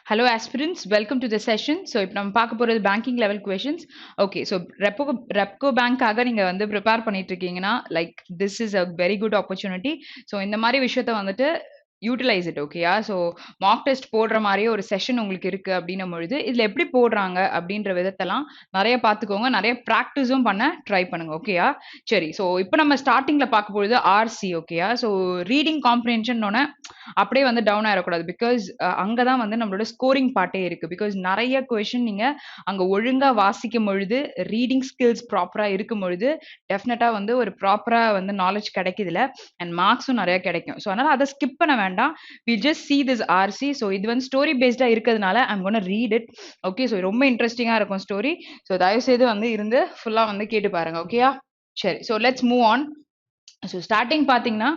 Hello aspirants, welcome to the session. So இப்போ நம்ம பார்க்க போறது banking level questions. Okay, so REPCO bank-ஆக நீங்க வந்து prepare பண்ணிட்டு இருக்கீங்கன்னா like this is a very good opportunity. So இந்த மாதிரி விஷயத்த வந்துட்டு யூட்டிலைஸ் இட் ஓகேயா. ஸோ மாக் டெஸ்ட் போடுற மாதிரியே ஒரு செஷன் உங்களுக்கு இருக்கு அப்படின்னும் பொழுது இதில் எப்படி போடுறாங்க அப்படின்ற விதத்தெல்லாம் நிறைய பார்த்துக்கோங்க, நிறைய ப்ராக்டிஸும் பண்ண ட்ரை பண்ணுங்க ஓகேயா. சரி, ஸோ இப்போ நம்ம ஸ்டார்டிங்கில் பார்க்க பொழுது ஆர்சி ஓகேயா. ஸோ ரீடிங் காம்ப்ரிஹென்ஷன் அப்படியே வந்து டவுன் ஆயிடக்கூடாது. பிகாஸ் அங்கே தான் வந்து நம்மளோட ஸ்கோரிங் பார்ட்டே இருக்கு. பிகாஸ் நிறைய கொஷின் நீங்க அங்க ஒழுங்கா வாசிக்கும் பொழுது, ரீடிங் ஸ்கில்ஸ் ப்ராப்பரா இருக்கும் பொழுது டெஃபினட்டா வந்து ஒரு ப்ராப்பரா வந்து நாலேஜ் கிடைக்குதுல, அண்ட் மார்க்ஸும் நிறைய கிடைக்கும். ஸோ அதனால அதை ஸ்கிப் பண்ண வேண்டாம். Will just see this RC. So இது வந்து ஸ்டோரி பேஸ்டா இருக்கிறதுனால I'm gonna read it. Okay, so ரொம்ப இன்ட்ரெஸ்டிங்கா இருக்கும் ஸ்டோரி. ஸோ தயவு செய்து வந்து இருந்து ஃபுல்லா வந்து கேட்டு பாருங்க ஓகேயா. சரி, so let's move on. So starting பாத்தீங்கன்னா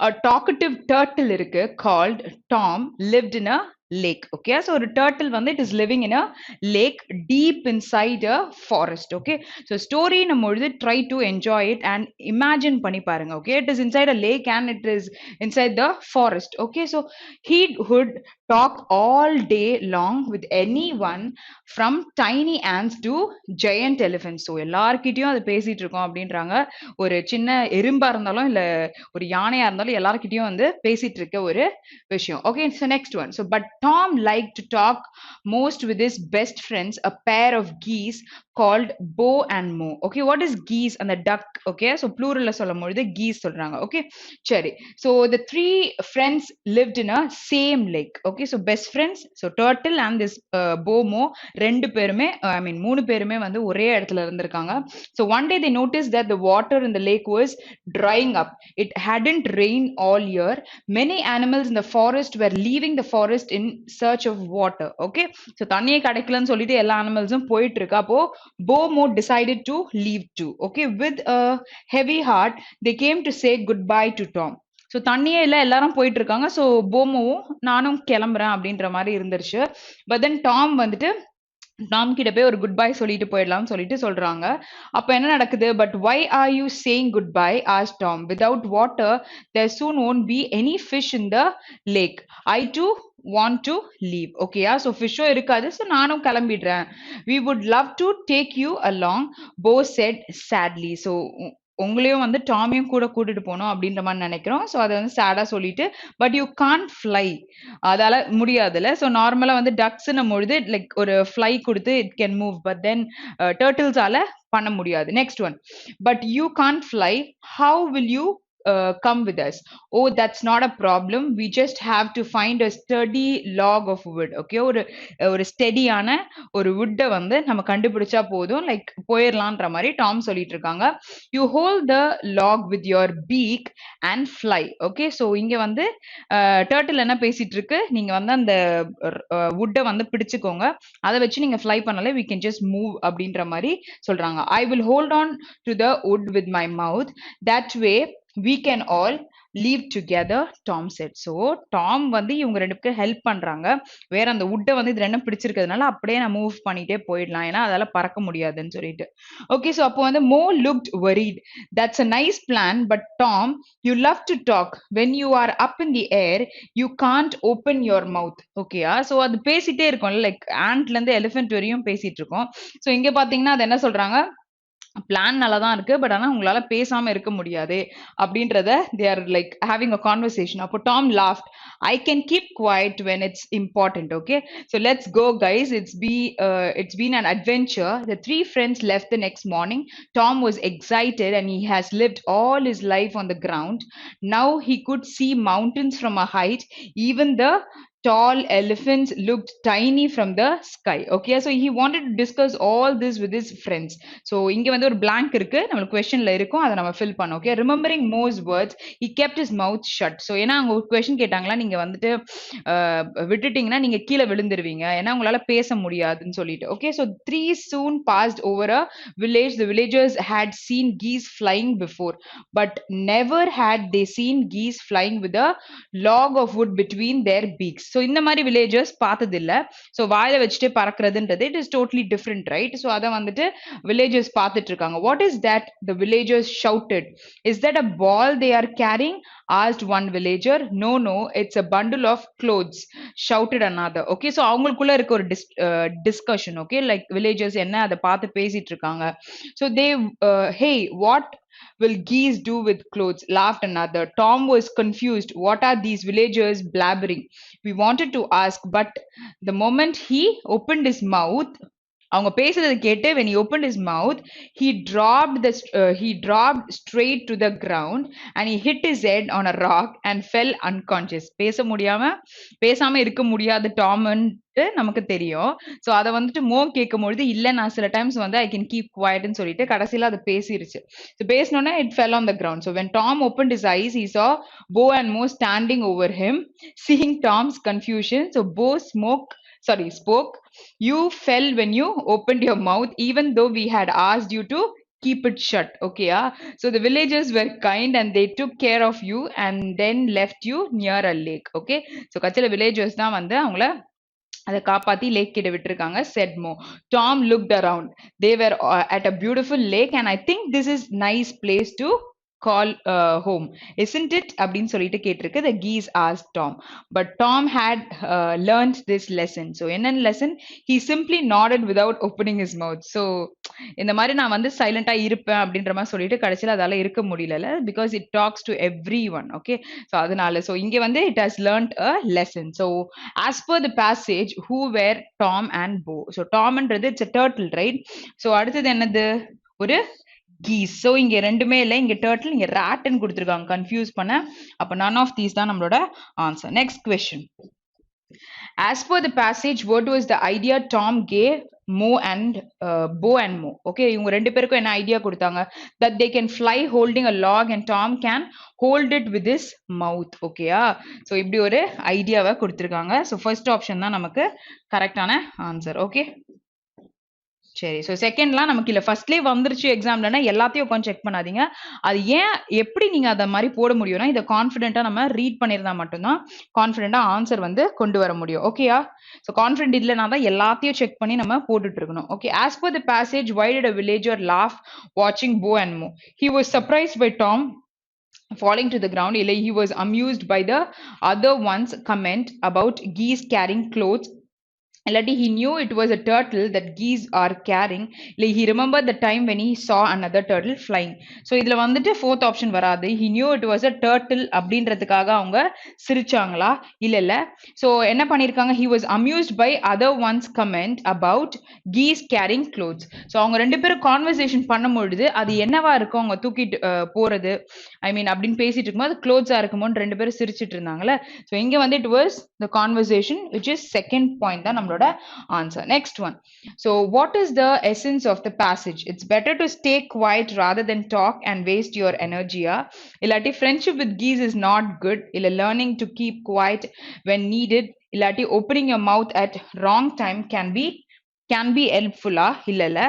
a talkative turtle இருக்கு called Tom lived in a lake. Okay, so ஒரு turtle வந்து it is living in a lake deep inside a forest. Okay, so story நம்ம பொழுது try to enjoy it and imagine பண்ணி பாருங்க. Okay, it is inside a lake and it is inside the forest. Okay, so he would talk all day long with anyone from tiny ants to giant elephants. So எல்லார்கிட்டயும் அது பேசிட்டு இருக்கோம் அப்படின்றாங்க. ஒரு சின்ன எறும்பா இருந்தாலும் இல்ல ஒரு யானையா இருந்தாலும் எல்லார்கிட்டயும் வந்து பேசிட்டு இருக்க ஒரு விஷயம். Okay, so next one. So but Tom liked to talk most with his best friends, a pair of geese called Bo and Mo. Okay, what is geese and the duck? Okay, so plural சொல்லும்போது geese சொல்றாங்க. Okay, சரி. So the three friends lived in a same lake. Okay, so best friends, so turtle and this Bo Mo ரெண்டு பேருமே I mean மூணு பேருமே வந்து ஒரே இடத்துல இருந்திருக்காங்க. So one day they noticed that the water in the lake was drying up. It hadn't rained all year. Many animals in the forest were leaving the forest in search of water. Okay, so தண்ணியே கிடைக்கலன்னு சொல்லிட்டு எல்லா அனிமல்ஸும் போயிட்டு இருக்கு. அப்போ Bomo decided to leave too. Okay, with a heavy heart they came to say goodbye to Tom. So தண்ணியே இல்லை, எல்லாரும் போயிட்டு இருக்காங்க. ஸோ போமோவும் நானும் கிளம்புறேன் அப்படின்ற மாதிரி இருந்துருச்சு. பட் தென் டாம் வந்துட்டு டாம் கிட்ட போய் ஒரு குட் பை சொல்லிட்டு போயிடலாம்னு சொல்லிட்டு சொல்றாங்க. அப்ப என்ன நடக்குது? But why are you saying good bye as Tom, without water there soon won't be any fish in the lake. I too want to leave. ஓகேயா, ஸோ ஃபிஷ்ஷும் இருக்காது, ஸோ நானும் கிளம்பிடுறேன். We would love to take you along, Bo said sadly. So உங்களையும் வந்து டாமையும் கூட கூட்டிட்டு போகணும் அப்படின்ற மாதிரி நினைக்கிறோம். ஸோ அதை வந்து சேடா சொல்லிட்டு பட் யூ கான்ட் ஃப்ளை, அதால முடியாதுல்ல. ஸோ நார்மலா வந்து டக்ஸ்ன்னும் பொழுது லைக் ஒரு ஃப்ளை கொடுத்து it can move, but then டர்ட்டில்ஸால பண்ண முடியாது. Next one, but you can't fly, how will you come with us? Oh, that's not a problem. We just have to find a sturdy log of wood. Okay, ஒரு ஸ்டெடியான ஒரு வுட்டை வந்து நம்ம கண்டுபிடிச்சா போதும், like போயிடலான்ற மாதிரி டாம் சொல்லிட்டு இருக்காங்க. You hold the log with your beak and fly. Okay, so இங்க வந்து டர்ட்டில் என்ன பேசிட்டு இருக்கு, நீங்க வந்து அந்த வுட்டை வந்து பிடிச்சுக்கோங்க, அதை வச்சு நீங்க ஃப்ளை பண்ணாலே we can just move அப்படின்ற மாதிரி சொல்றாங்க. I will hold on to the wood with my mouth. That way we can all leave together, Tom said. So Tom வந்து இவங்க ரெண்டு பேருக்கு ஹெல்ப் பண்றாங்க. வேற அந்த வுட்டை வந்து இது ரெண்டும் பிடிச்சிருக்கிறதுனால அப்படியே நான் மூவ் பண்ணிட்டே போயிடலாம், ஏன்னா அதால பறக்க முடியாதுன்னு சொல்லிட்டு. ஓகே, ஸோ அப்போ வந்து Mo looked worried. That's a nice plan, but Tom, you love to talk. When you are up in the air, you can't open your mouth. ஓகேயா, ஸோ அது பேசிட்டே இருக்கும்ல, லைக் ஆண்ட்ல இருந்து எலிஃபென்ட் வரையும் பேசிட்டு இருக்கோம். ஸோ இங்க பாத்தீங்கன்னா அது என்ன சொல்றாங்க, பிளான் நல்லா தான் இருக்கு, பட் ஆனா உங்களால பேசாம இருக்க முடியாது அப்படின்றத they are like having a conversation. அப்போ Tom laughed. I can keep quiet when it's important. Okay, so let's go guys. It's been an adventure. The three friends left the next morning. Tom was excited and he has lived all his life on the ground. Now he could see mountains from a height. Even the tall elephants looked tiny from the sky. Okay, so he wanted to discuss all this with his friends. So இங்க வந்து ஒரு blank இருக்கு, நம்ம questionல இருக்கும், அதை நம்ம fill பண்ணோம். Okay, remembering Mo's words, he kept his mouth shut. So ஏன்னா அங்க ஒரு question கேட்டாங்களா, நீங்க வந்துட்டு விட்டுட்டீங்கன்னா நீங்க கீழே விழுந்துருவீங்க, ஏன்னா உங்களால பேச முடியாதுன்னு சொல்லிட்டு. Okay, so three soon passed over a village. The villagers had seen geese flying before, but never had they seen geese flying with a log of wood between their beaks. So இந்த மாதிரி villagers பார்த்தது இல்ல. So வாயில வச்சுட்டு பறக்கிறதுன்றது it is totally different, right? So அதை வந்துட்டு villagers பார்த்துட்டு இருக்காங்க. What is that the villagers shouted? Is that a ball they are carrying? asked one villager. No, it's a bundle of clothes, shouted another. Okay, so அவங்களுக்குள்ள இருக்க ஒரு discussion. Okay, like villagers என்ன அதை பார்த்து பேசிட்டு இருக்காங்க. So they hey, what will geese do with clothes? Laughed another. Tom was confused. What are these villagers blabbering? We wanted to ask, but the moment he opened his mouth, அவங்க பேசுறதை கேட்டு when he opened his mouth, he dropped straight to the ground and he hit his head on a rock and fell unconscious. பேசாம இருக்க முடியாத டாம்ன்ட்டு நமக்கு தெரியும். So அதை வந்துட்டு மோ கேட்கும்பொழுது இல்லை நான் சில டைம்ஸ் வந்து ஐ கேன் கீப் குவாய்ட்னு சொல்லிட்டு கடைசியில் அதை பேசிருச்சு. ஸோ பேசினோன்னா it fell on the ground. So when Tom opened his eyes, he saw Bo and Mo standing over him. Seeing Tom's confusion, so Bo spoke. You fell when you opened your mouth, even though we had asked you to keep it shut. Okay, so the villagers were kind and they took care of you and then left you near a lake. Okay, so கட்சியில villagers தான் வந்து அவங்கள அதை காப்பாத்தி லேக் கிட்ட விட்டுருக்காங்க. said Mo. Tom looked around. They were at a beautiful lake and I think this is nice place to call home, isn't it? அப்படின்னு சொல்லிட்டு கேட்டிருக்கு. The geese asked Tom, but Tom had learned this lesson. So என்ன lesson? He simply nodded without opening his mouth. So இந்த மாதிரி நான் வந்து சைலண்டா இருப்பேன் அப்படின்ற மாதிரி சொல்லிட்டு கடைசியில் அதால இருக்க முடியல, because it talks to everyone. Okay, so அதனால so இங்க வந்து it has learned a lesson. So as per the passage, who were Tom and Bo? So Tom ன்றது it's a turtle, right? So அடுத்தது என்னது? ஒரு geese. So இங்க ரெண்டுமே இல்லை, இங்க turtle, இங்க rat ன்னு கொடுத்திருக்காங்க கன்ஃபியூஸ் பண்ண. அப்ப none of these தான் நம்மளோட answer. Next question. As per the passage, what was the idea Tom gave Mo and Bo and Mo? Okay, இவங்க ரெண்டு பேருக்கும் என்ன ஐடியா கொடுத்தாங்க? That they can fly holding a log and Tom can hold it with his mouth. ஓகேயா? So இப்படி ஒரு ஐடியாவை கொடுத்திருக்காங்க. ஸோ ஃபர்ஸ்ட் ஆப்ஷன் தான் நமக்கு கரெக்டான ஆன்சர். ஓகே, சரி. ஸோ செகண்ட்லாம் நமக்கு இல்லை, ஃபர்ஸ்ட்லேயே வந்துருச்சு எக்ஸாம்லன்னா எல்லாத்தையும் உட்காந்து செக் பண்ணாதீங்க. அது ஏன் எப்படி நீங்கள் அதை மாதிரி போட முடியும்னா இதை கான்ஃபிடென்ட்டாக நம்ம ரீட் பண்ணியிருந்தா மட்டும்தான் கான்ஃபிடென்ட்டாக ஆன்சர் வந்து கொண்டு வர முடியும். ஓகேயா? ஸோ கான்ஃபிடென்ட் இல்லைனா தான் எல்லாத்தையும் செக் பண்ணி நம்ம போட்டுட்டு இருக்கணும். Okay, as per the passage, why did a villager laugh watching Bo and Mo? He was surprised by Tom falling to the ground. He was amused by the other one's comment about geese carrying clothes. He knew it was a turtle that geese are carrying. He remembered the time when he saw another turtle flying. So இதுல வந்துட்டு fourth option வராது. He knew it was a turtle அப்படின்றதுக்காக அவங்க சிரிச்சாங்களா? இல்ல. So என்ன பண்ணிருக்காங்க? He was amused by other one's comment about geese carrying clothes. So அவங்க ரெண்டு பேரும் கான்வர்சேஷன் பண்ணும்பொழுது அது என்னவா இருக்கும்? அவங்க தூக்கிட்டு போறது, ஐ மீன் அப்படின்னு பேசிட்டு இருக்கும்போது clothes-ஆ இருக்குமோன்னு ரெண்டு பேரும் சிரிச்சிட்டு இருந்தாங்கல்ல. So இங்க வந்து it was the conversation, which is second point தான் நம்மளோட answer. Next one. So what is the essence of the passage? It's better to stay quiet rather than talk and waste your energy. Illati friendship with geese is not good. Illa learning to keep quiet when needed. Illati opening your mouth at wrong time can be helpful. இல்ல.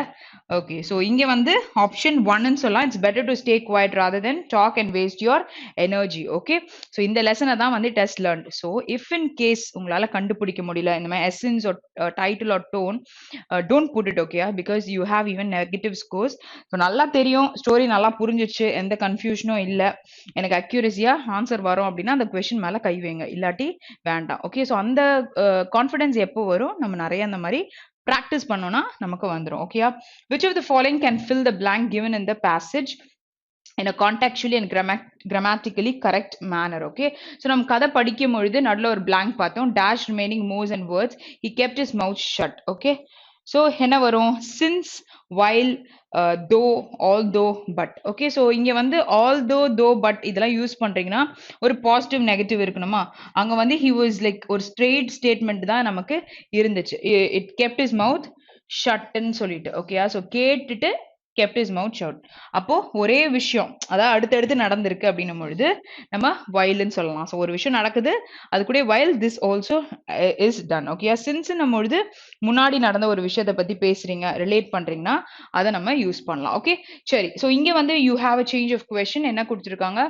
Okay, so இங்க வந்து option 1ன்னு சொல்லலாம். It's better to stay quiet rather than talk and waste your energy. Okay, so இந்த லெசனை தான் வந்து test learnt. So if in case உங்களால கண்டுபிடிக்க முடியல இந்த மாதிரி essence or title or tone, don't put it. Okay, because you have even negative scores. So நல்லா தெரியும், ஸ்டோரி நல்லா புரிஞ்சிச்சு, எந்த கன்ஃபியூஷனும் இல்லை, எனக்கு அக்யூரஸியா ஆன்சர் வரும் அப்படின்னா அந்த கொஸ்டின் மேல கை வைங்க, இல்லாட்டி வேண்டாம். ஓகே, ஸோ அந்த கான்ஃபிடன்ஸ் எப்போ வரும்? நம்ம நிறைய அந்த மாதிரி practice பண்ணோம்னா நமக்கு வந்துரும். ஓகேயா? which of the following can fill the blank given in the passage in a contextually and grammatically correct manner? Okay, so நம்ம கதை படிக்கும் பொழுது நடுல ஒரு blank பார்த்தோம். dash remaining moves and words, he kept his mouth shut. Okay, so என்ன வரும்? since, while, though, although, but. Okay, so இங்க வந்து although, though, but இதெல்லாம் யூஸ் பண்றீங்கன்னா ஒரு பாசிட்டிவ் நெகட்டிவ் இருக்கணுமா? அங்க வந்து he was like ஒரு straight statement தான் நமக்கு இருந்துச்சு. it kept his mouth shut ன்னு சொல்லிட்டு. ஓகேயா? so கேட்டுட்டு kept his mouth shut. அப்போ ஒரே விஷயம் அதாவது அடுத்தடுத்து நடந்திருக்கு அப்படின்னும் பொழுது நம்ம whileன்னு சொல்லலாம். ஸோ ஒரு விஷயம் நடக்குது, அது கூட while this also is done. Okay, since நம்ம பொழுது முன்னாடி நடந்த ஒரு விஷயத்தை பத்தி பேசுறீங்க, ரிலேட் பண்றீங்கன்னா அதை நம்ம யூஸ் பண்ணலாம். ஓகே, சரி. ஸோ இங்க வந்து you have a change of question என்ன கொடுத்துருக்காங்க?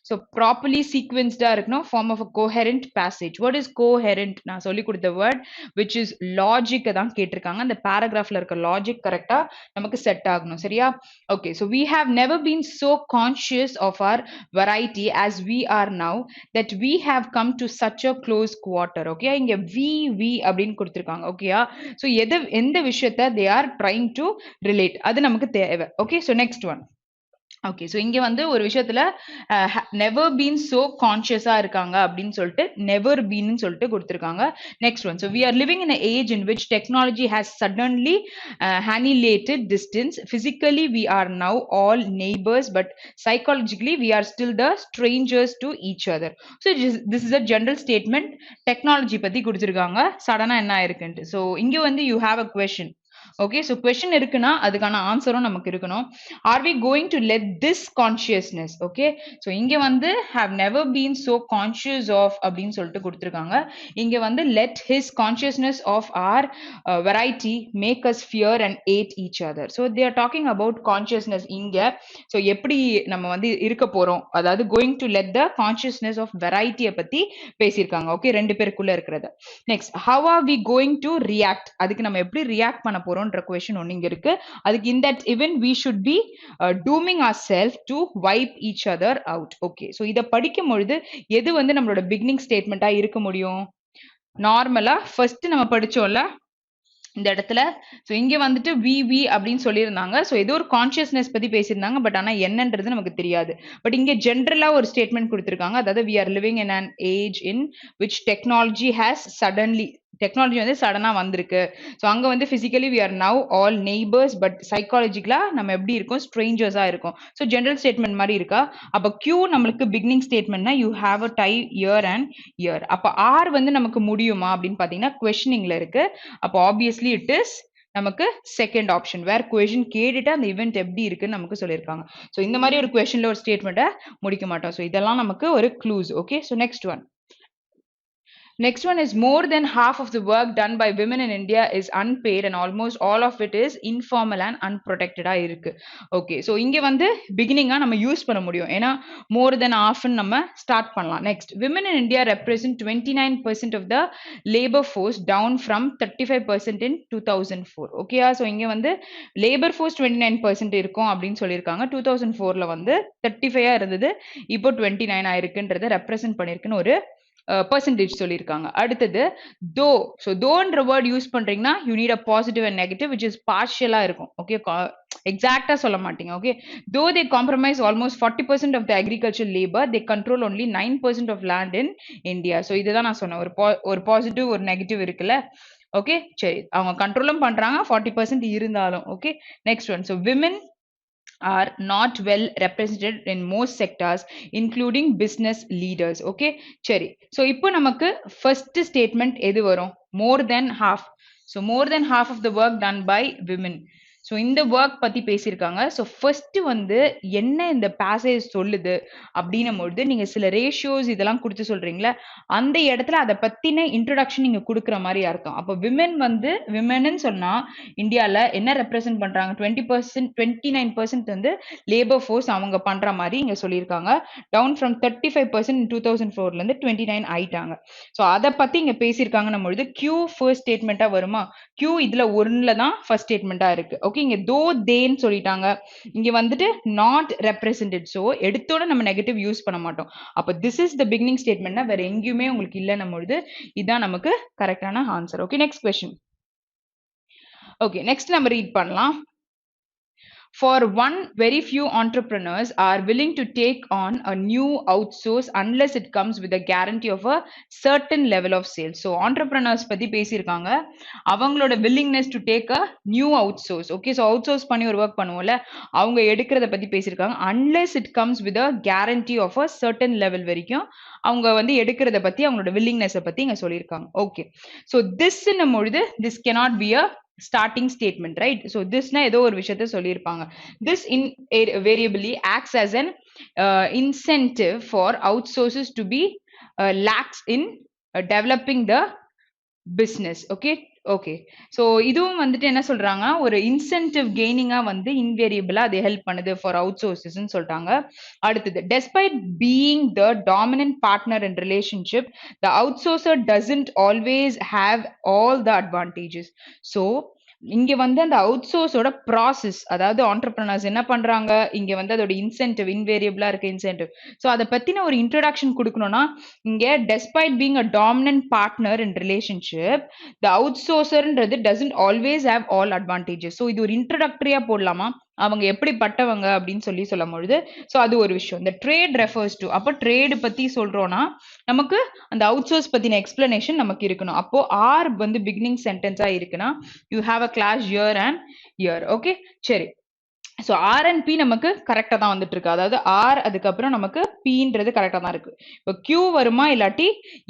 So properly sequenced form of a coherent passage. What is coherent? நான் சொல்லி கொடுத்த word which is logic தான் கேட்டிருக்காங்க. அந்த paragraphல இருக்க logic கரெக்டா நமக்கு செட் ஆகணும். சரியா? Okay, so we have never been so conscious of our variety as we are now that we have come to such a close quarter. Okay, இங்க we அப்படின்னு கொடுத்திருக்காங்க. ஓகேயா? So எந்த விஷயத்தை they are trying to relate. அது நமக்கு தேவை. Okay, so next one. Okay so இங்க வந்து ஒரு விஷயத்துல நெவர் பீன் சோ கான்சியஸா இருக்காங்க அப்படின்னு சொல்லிட்டு நெவர் பீன் சொல்லிட்டு கொடுத்துருக்காங்க. Next one, so we are living in age in which technology has suddenly annihilated distance. Physically we are now all neighbors, but psychologically we are still the strangers to each other. So this is a general statement. Technology பத்தி கொடுத்துருக்காங்க, சடனா என்ன ஆயிருக்குன்ட்டு. So இங்க வந்து you have a question. Okay, so question இருக்குன்னா அதுக்கான ஆன்சரும் நமக்கு இருக்கணும். Are we going to let this consciousness, okay, so இங்க வந்து have never been so conscious of அப்படின்னு சொல்லிட்டு கொடுத்திருக்காங்க. இங்க வந்து let his consciousness of our variety make us fear and hate each other. So they are talking about consciousness இங்க. So எப்படி நம்ம வந்து இருக்க போறோம், அதாவது going to let the consciousness of variety பத்தி பேசியிருக்காங்க. ஓகே, ரெண்டு பேருக்குள்ள இருக்கிறது. Next, how are we going to react, அதுக்கு நம்ம எப்படி ரியாக்ட் பண்ண போறோம்ன்ற கொஸ்டின் ஒன்னு இங்க இருக்கு. அதுக்கு in that event we should be dooming ourselves to wipe each other out. Okay, so இத படிக்கும் பொழுது எது வந்து நம்மளோட பிகினிங் ஸ்டேட்மெண்டா இருக்க முடியும்? நார்மலா ஃபர்ஸ்ட் நம்ம படிச்சோம்ல இந்த இடத்துல, ஸோ இங்க வந்துட்டு வி அப்படின்னு சொல்லியிருந்தாங்க. ஸோ ஏதோ ஒரு கான்சியஸ்னஸ் பத்தி பேசியிருந்தாங்க, பட் ஆனா என்னன்றது நமக்கு தெரியாது. பட் இங்க ஜென்ரலா ஒரு ஸ்டேட்மெண்ட் கொடுத்திருக்காங்க, அதாவது we are living in an age in which technology has suddenly, technology வந்து சடனா வந்திருக்கு. ஸோ அங்க வந்து physically we are now all neighbours, but சைக்காலஜிக்கலா நம்ம எப்படி இருக்கோம், ஸ்ட்ரேஞ்சர்ஸா இருக்கும். ஸோ ஜென்ரல் ஸ்டேட்மெண்ட் மாதிரி இருக்கா. அப்ப கியூ நம்மளுக்கு பிகினிங் ஸ்டேட்மெண்ட்னா you have a tie year and year. அப்ப ஆர் வந்து நமக்கு முடியுமா அப்படின்னு பாத்தீங்கன்னா கொஸ்டினிங்ல இருக்கு. அப்ப ஆப்வியஸ்லி இட் இஸ் நமக்கு செகண்ட் ஆப்ஷன், வேர் கொஸ்டின் கேட்டுட்டு அந்த இவெண்ட் எப்படி இருக்குன்னு நமக்கு சொல்லியிருக்காங்க. ஸோ இந்த மாதிரி ஒரு கொஸ்டின்ல ஒரு ஸ்டேட்மெண்ட்டை முடிக்க மாட்டோம். ஸோ இதெல்லாம் நமக்கு ஒரு clues. Okay, so next one. Next one is more than half of the work done by women in India is unpaid and almost all of it is informal and unprotected இருக்கு. Okay, so இங்க வந்து beginning நம்ம use பண்ண முடியும், ஏன்னா more than half நம்ம start பண்ணலாம். Next, women in India represent 29% of the labor force, down from 35% in 2004. Okay, so இங்க வந்து labor force 29% இருக்கும் அப்படின்னு சொல்லியிருக்காங்க. 2004ல வந்து 35 இருந்தது, இப்போ 29 ஆயிருக்குன்றத ரெப்ரசென்ட் பண்ணிருக்குன்னு ஒரு percentage சொல்லியிருக்காங்க. அடுத்தது தோ, ஸோ தோன்ற வேர்ட் யூஸ் பண்றீங்கன்னா you need a positive and negative which is பார்ஷியலா இருக்கும். ஓகே, எக்ஸாக்டா சொல்ல மாட்டீங்க. Okay, though they compromise almost 40% of the agriculture labour, they control only 9% of land in India. So இதுதான் நான் சொன்னேன், ஒரு பாசிட்டிவ் ஒரு நெகட்டிவ் இருக்குல்ல. ஓகே, சரி, அவங்க கண்ட்ரோலும் பண்றாங்க 40% இருந்தாலும். Okay, next one, so women are not well represented in most sectors including business leaders. Okay, சரி, so இப்போ நமக்கு first statement எது வரும்? More than half. So more than half of the work done by women. So இந்த work பத்தி பேசியிருக்காங்க. So first வந்து என்ன இந்த பேசேஜ் சொல்லுது அப்படின்னும் பொழுது நீங்க சில ரேஷியோஸ் இதெல்லாம் கொடுத்து சொல்றீங்களா, அந்த இடத்துல அதை பத்தின இன்ட்ரோடக்ஷன் நீங்க கொடுக்குற மாதிரியா இருக்கும். அப்போ விமென் வந்து விமென்னு சொன்னா இந்தியால என்ன ரெப்ரசென்ட் பண்றாங்க, 20%, 29% வந்து லேபர் ஃபோர்ஸ் அவங்க பண்ற மாதிரி இங்க சொல்லியிருக்காங்க. டவுன் ஃப்ரம் 35% 2004ல இருந்து 29 ஆயிட்டாங்க. ஸோ அதை பத்தி இங்க பேசியிருக்காங்கன்னும் பொழுது கியூ ஃபர்ஸ்ட் ஸ்டேட்மெண்டா வருமா? கியூ இதுல ஒன்னுல தான் ஃபர்ஸ்ட் ஸ்டேட்மெண்டா இருக்கு. ஓகே, இங்க தோ தேன்னு சொல்லிட்டாங்க, இங்க வந்துட்டு நாட் ரெப்ரசன்டட். சோ எடுத்தோட நம்ம நெகட்டிவ் யூஸ் பண்ண மாட்டோம். அப்ப திஸ் இஸ் த பிகினிங் ஸ்டேட்மெண்ட்னா வேற எங்கேயுமே உங்களுக்கு இல்லைன்னும் பொழுது இதான் நமக்கு கரெக்டான answer. Okay, next question. Okay, next நம்ம ரீட் பண்ணலாம். For one, very few entrepreneurs are willing to take on a new outsource unless it comes with a guarantee of a certain level of sales. So entrepreneurs பத்தி பேசியிருக்காங்க, அவங்களோட willingness to take a new outsource. Okay, so outsource பண்ணி ஒரு work பண்ணுவோம்ல, அவங்க எடுக்கிறத பத்தி பேசியிருக்காங்க. Unless it comes with a guarantee of a certain level வரைக்கும் அவங்க வந்து எடுக்கிறத பத்தி அவங்களோட willingness பத்தி இங்க சொல்லியிருக்காங்க. ஓகே, so this என்னும் பொழுது this cannot be a starting statement, right? So this na ஏதோ ஒரு விஷயத்தை சொல்லியிருப்பாங்க. This invariably acts as an incentive for outsources to be lax in developing the business. Okay. Okay so இதுவும் வந்துட்டு என்ன சொல்றாங்க ஒரு இன்சென்டிவ் கெய்னிங்கா வந்து இன்வேரியபிளா அது ஹெல்ப் பண்ணுது ஃபார் அவுட் சோர்சஸ்ன்னு சொல்றாங்க. அடுத்தது despite being the dominant partner in relationship the outsourcer doesn't always have all the advantages. So இங்க வந்து அந்த அவுட் சோர்ஸோட ப்ராசஸ் அதாவது ஆண்டர்பிரினர்ஸ் என்ன பண்றாங்க இங்க வந்து அதோட இன்சென்டிவ் இன்வேரியபிளா இருக்க இன்சென்டிவ் ஸோ அதை பத்தின ஒரு இன்ட்ரோடக்ஷன் கொடுக்கணும்னா இங்க despite being a dominant partner in relationship the அவுட் சோர்சர்ன்றது doesn't always have all advantages. So இது ஒரு இன்ட்ரோடக்டரியா போடலாமா அவங்க எப்படிப்பட்டவங்க அப்படின்னு சொல்லும் பொழுது ஸோ அது ஒரு விஷயம். இந்த ட்ரேட் ரெஃபர்ஸ் டு அப்போ ட்ரேடு பத்தி சொல்றோம்னா நமக்கு அந்த அவுட் சோர்ஸ் பத்தின எக்ஸ்பிளனேஷன் நமக்கு இருக்கணும். அப்போ ஆர் வந்து பிகினிங் சென்டென்ஸா இருக்குன்னா you have a class year and year. Okay சரி ஸோ ஆர் அண்ட் பி நமக்கு கரெக்டாக தான் வந்துட்டு இருக்கு. அதாவது ஆர் அதுக்கப்புறம் நமக்கு பின்றது கரெக்டாக தான் இருக்கு. இப்போ கியூ வருமா இல்லாட்டி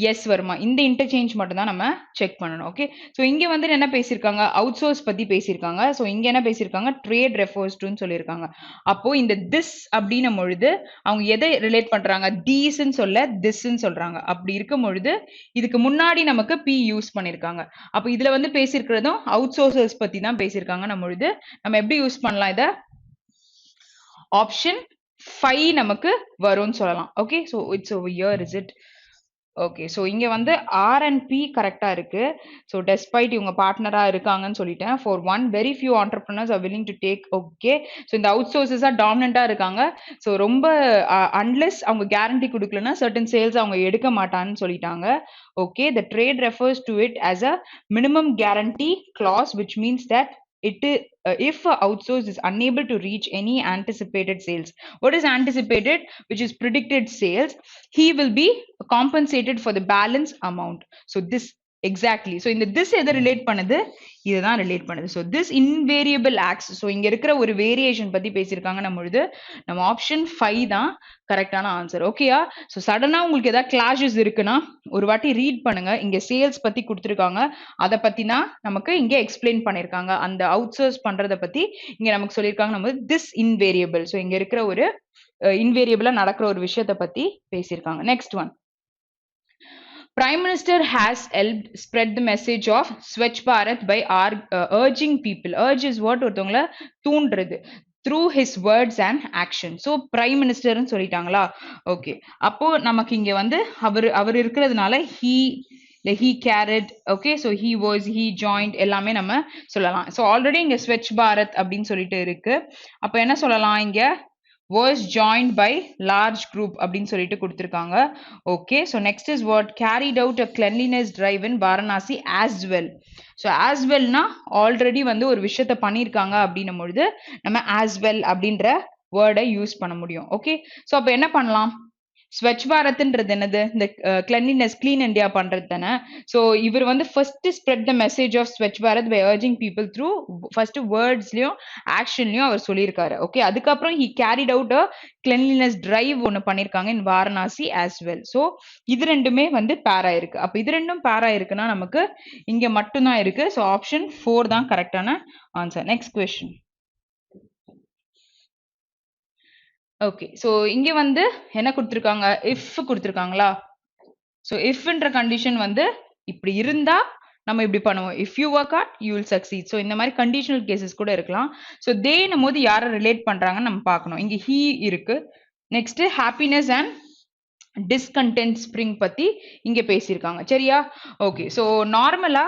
எஸ் வருமா இந்த இன்டர்சேஞ்ச் மட்டும் தான் நம்ம செக் பண்ணணும். ஓகே ஸோ இங்கே வந்து என்ன பேசியிருக்காங்க அவுட் சோர்ஸ் பத்தி பேசியிருக்காங்க. ஸோ இங்கே என்ன பேசியிருக்காங்க ட்ரேட் ரெஃபர்ஸ் டுன்னு சொல்லியிருக்காங்க. அப்போ இந்த திஸ் அப்படின்னும் பொழுது அவங்க எதை ரிலேட் பண்றாங்க தீஸ்ன்னு சொல்ல திஸ்ன்னு சொல்றாங்க. அப்படி இருக்கும் பொழுது இதுக்கு முன்னாடி நமக்கு பி யூஸ் பண்ணியிருக்காங்க. அப்போ இதுல வந்து பேசியிருக்கிறதும் அவுட் சோர்சஸ் பத்தி தான் பேசியிருக்காங்க. நம்ம பொழுது நம்ம எப்படி யூஸ் பண்ணலாம் இதை ஆப்ஷன் 5 நமக்கு வரும்னு சொல்லலாம். Okay so it's over here is it. Okay so இங்க வந்து ஆர் அண்ட் பி கரெக்டா இருக்கு. ஸோ டெஸ்பைட் இவங்க பார்ட்னரா இருக்காங்கன்னு சொல்லிட்டேன். For one very few entrepreneurs are willing to take. Okay so இந்த அவுட் சோர்சஸா டாமினண்டா இருக்காங்க. ஸோ ரொம்ப அன்லெஸ் அவங்க கேரண்டி கொடுக்கலன்னா சர்டன் சேல்ஸ் அவங்க எடுக்க மாட்டான்னு சொல்லிட்டாங்க. Okay the trade refers to it as a minimum guarantee clause which means that it if a outsource is unable to reach any anticipated sales. What is anticipated? Which is predicted sales. He will be compensated for the balance amount. So this exactly. So இந்த this எதை relate பண்ணுது இதுதான் relate பண்ணுது. So this invariable acts. So இங்க இருக்கிற ஒரு variation பத்தி பேசியிருக்காங்க நம்மளுது நம்ம ஆப்ஷன் 5 தான் கரெக்டான ஆன்சர். ஓகேயா ஸோ சடனா உங்களுக்கு ஏதாவது கிளாஷஸ் இருக்குன்னா ஒரு வாட்டி ரீட் பண்ணுங்க. இங்க சேல்ஸ் பத்தி கொடுத்துருக்காங்க அதை பத்தினா நமக்கு இங்க எக்ஸ்பிளைன் பண்ணிருக்காங்க. அந்த அவுட் சோர்ஸ் பண்றதை பத்தி இங்க நமக்கு சொல்லியிருக்காங்க. நம்ம திஸ் இன்வேரியபிள். ஸோ இங்க இருக்கிற ஒரு இன்வேரியபிளா நடக்கிற ஒரு விஷயத்தை பத்தி பேசியிருக்காங்க. Next one Prime Minister has helped spread the message of Swachh Bharat by urging people. Urge is what ஒருத்தவங்கள தூண்டுறது through his words and action. So Prime Minister ன்னு சொல்லிட்டாங்களா ஓகே அப்போ நமக்கு இங்க வந்து அவர் இருக்கிறதுனால he carried. okay so he joined எல்லாமே நம்ம சொல்லலாம். so already இங்க Swachh Bharat அப்படின்னு சொல்லிட்டு இருக்கு. அப்ப என்ன சொல்லலாம் இங்க was joined by large group அப்படின்னு சொல்லிட்டு கொடுத்திருக்காங்க. okay so next is what carried out a cleanliness drive in Varanasi as well. so as well னா already வந்து ஒரு விஷயத்தை பண்ணிருக்காங்க அப்படின்னும் பொழுது நம்ம as well அப்படின்ற வேர்டை யூஸ் பண்ண முடியும். ஓகே so அப்ப என்ன பண்ணலாம் ஸ்வச் பாரத்ன்றது என்னது இந்த கிளென்லினஸ் கிளீன் இந்தியா பண்றது தானே. ஸோ இவர் வந்து first spread the message of Swachh Bharat by urging people through first வேர்ட்ஸ்லயும் ஆக்ஷன்லயும் அவர் சொல்லியிருக்காரு. ஓகே அதுக்கப்புறம் he carried out a cleanliness drive ஒன்று பண்ணியிருக்காங்க in Varanasi as well. So இது ரெண்டுமே வந்து பேரா இருக்கு. அப்போ இது ரெண்டும் பேரா இருக்குன்னா நமக்கு இங்க மட்டும்தான் இருக்கு. ஸோ ஆப்ஷன் 4 தான் கரெக்டான answer. Next question. Okay so இங்க வந்து என்ன கொடுத்துருக்காங்க இஃப் கொடுத்துருக்காங்களா. ஸோ இஃப்ன்ற கண்டிஷன் வந்து இப்படி இருந்தா நம்ம இப்படி பண்ணுவோம். If you work hard you will succeed. So இந்த மாதிரி கண்டிஷனல் கேசஸ் கூட இருக்கலாம். ஸோ தேனும் போது யாரை ரிலேட் பண்றாங்கன்னு நம்ம பார்க்கணும். இங்க ஹீ இருக்கு. Next happiness and discontent spring பத்தி இங்க பேசியிருக்காங்க. சரியா ஓகே ஸோ நார்மலா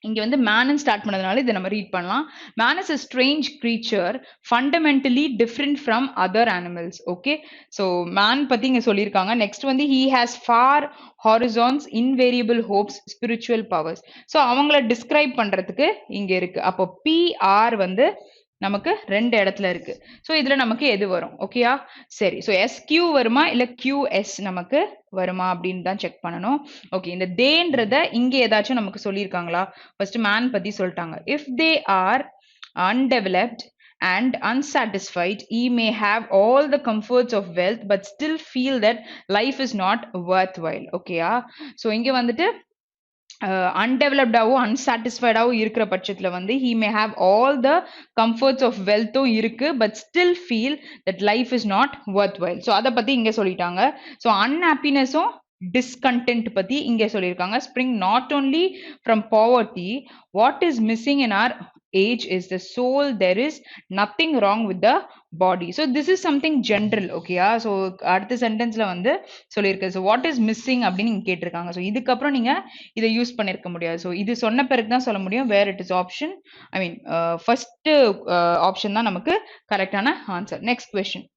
இங்க வந்து மேன் ஸ்டார்ட் பண்ணதுனால இதை நம்ம ரீட் பண்ணலாம். Man is a strange creature fundamentally different from other animals. Okay so man பத்தி இங்க சொல்லியிருக்காங்க. நெக்ஸ்ட் வந்து he has far horizons invariable hopes spiritual powers. So அவங்கள டிஸ்கிரைப் பண்றதுக்கு இங்க இருக்கு. அப்போ PR வந்து நமக்கு ரெண்டு இடத்துல இருக்கு. ஸோ இதுல நமக்கு எது வரும் ஓகேயா சரி. ஸோ SQ வருமா இல்ல QS நமக்கு வருமா அப்படின்னு தான் செக் பண்ணணும். ஓகே இந்த தேன்றத இங்க ஏதாச்சும் நமக்கு சொல்லியிருக்காங்களா. ஃபர்ஸ்ட் மேன் பத்தி சொல்லிட்டாங்க. If they are undeveloped and unsatisfied he may have all the comforts of wealth but still feel that life is not worthwhile. ஓகேயா ஸோ இங்க வந்துட்டு அன்டெவலப்டாவும் அன்சாட்டிஸ்ஃபைடாவும் இருக்கிற பட்சத்துல வந்து he may have all the comforts of wealthம் இருக்கு but still feel that life is not worthwhile. So அதை பத்தி இங்க சொல்லிட்டாங்க. ஸோ அன்ஹாப்பினஸும் discontent பத்தி இங்க சொல்லியிருக்காங்க. Spring not only from poverty, what is missing in our age is the soul. There is nothing wrong with the body. So this is something general. Okay, so அடுத்த சென்டென்ஸ்ல வந்து சொல்லியிருக்கு. So what is missing அப்படின்னு நீங்க கேட்டிருக்காங்க. So இதுக்கப்புறம் நீங்க இதை use பண்ணிருக்க முடியாது. So இது சொன்ன பிறகு தான் சொல்ல முடியும் where it is option. I mean first option தான் நமக்கு கரெக்டான answer. Next question.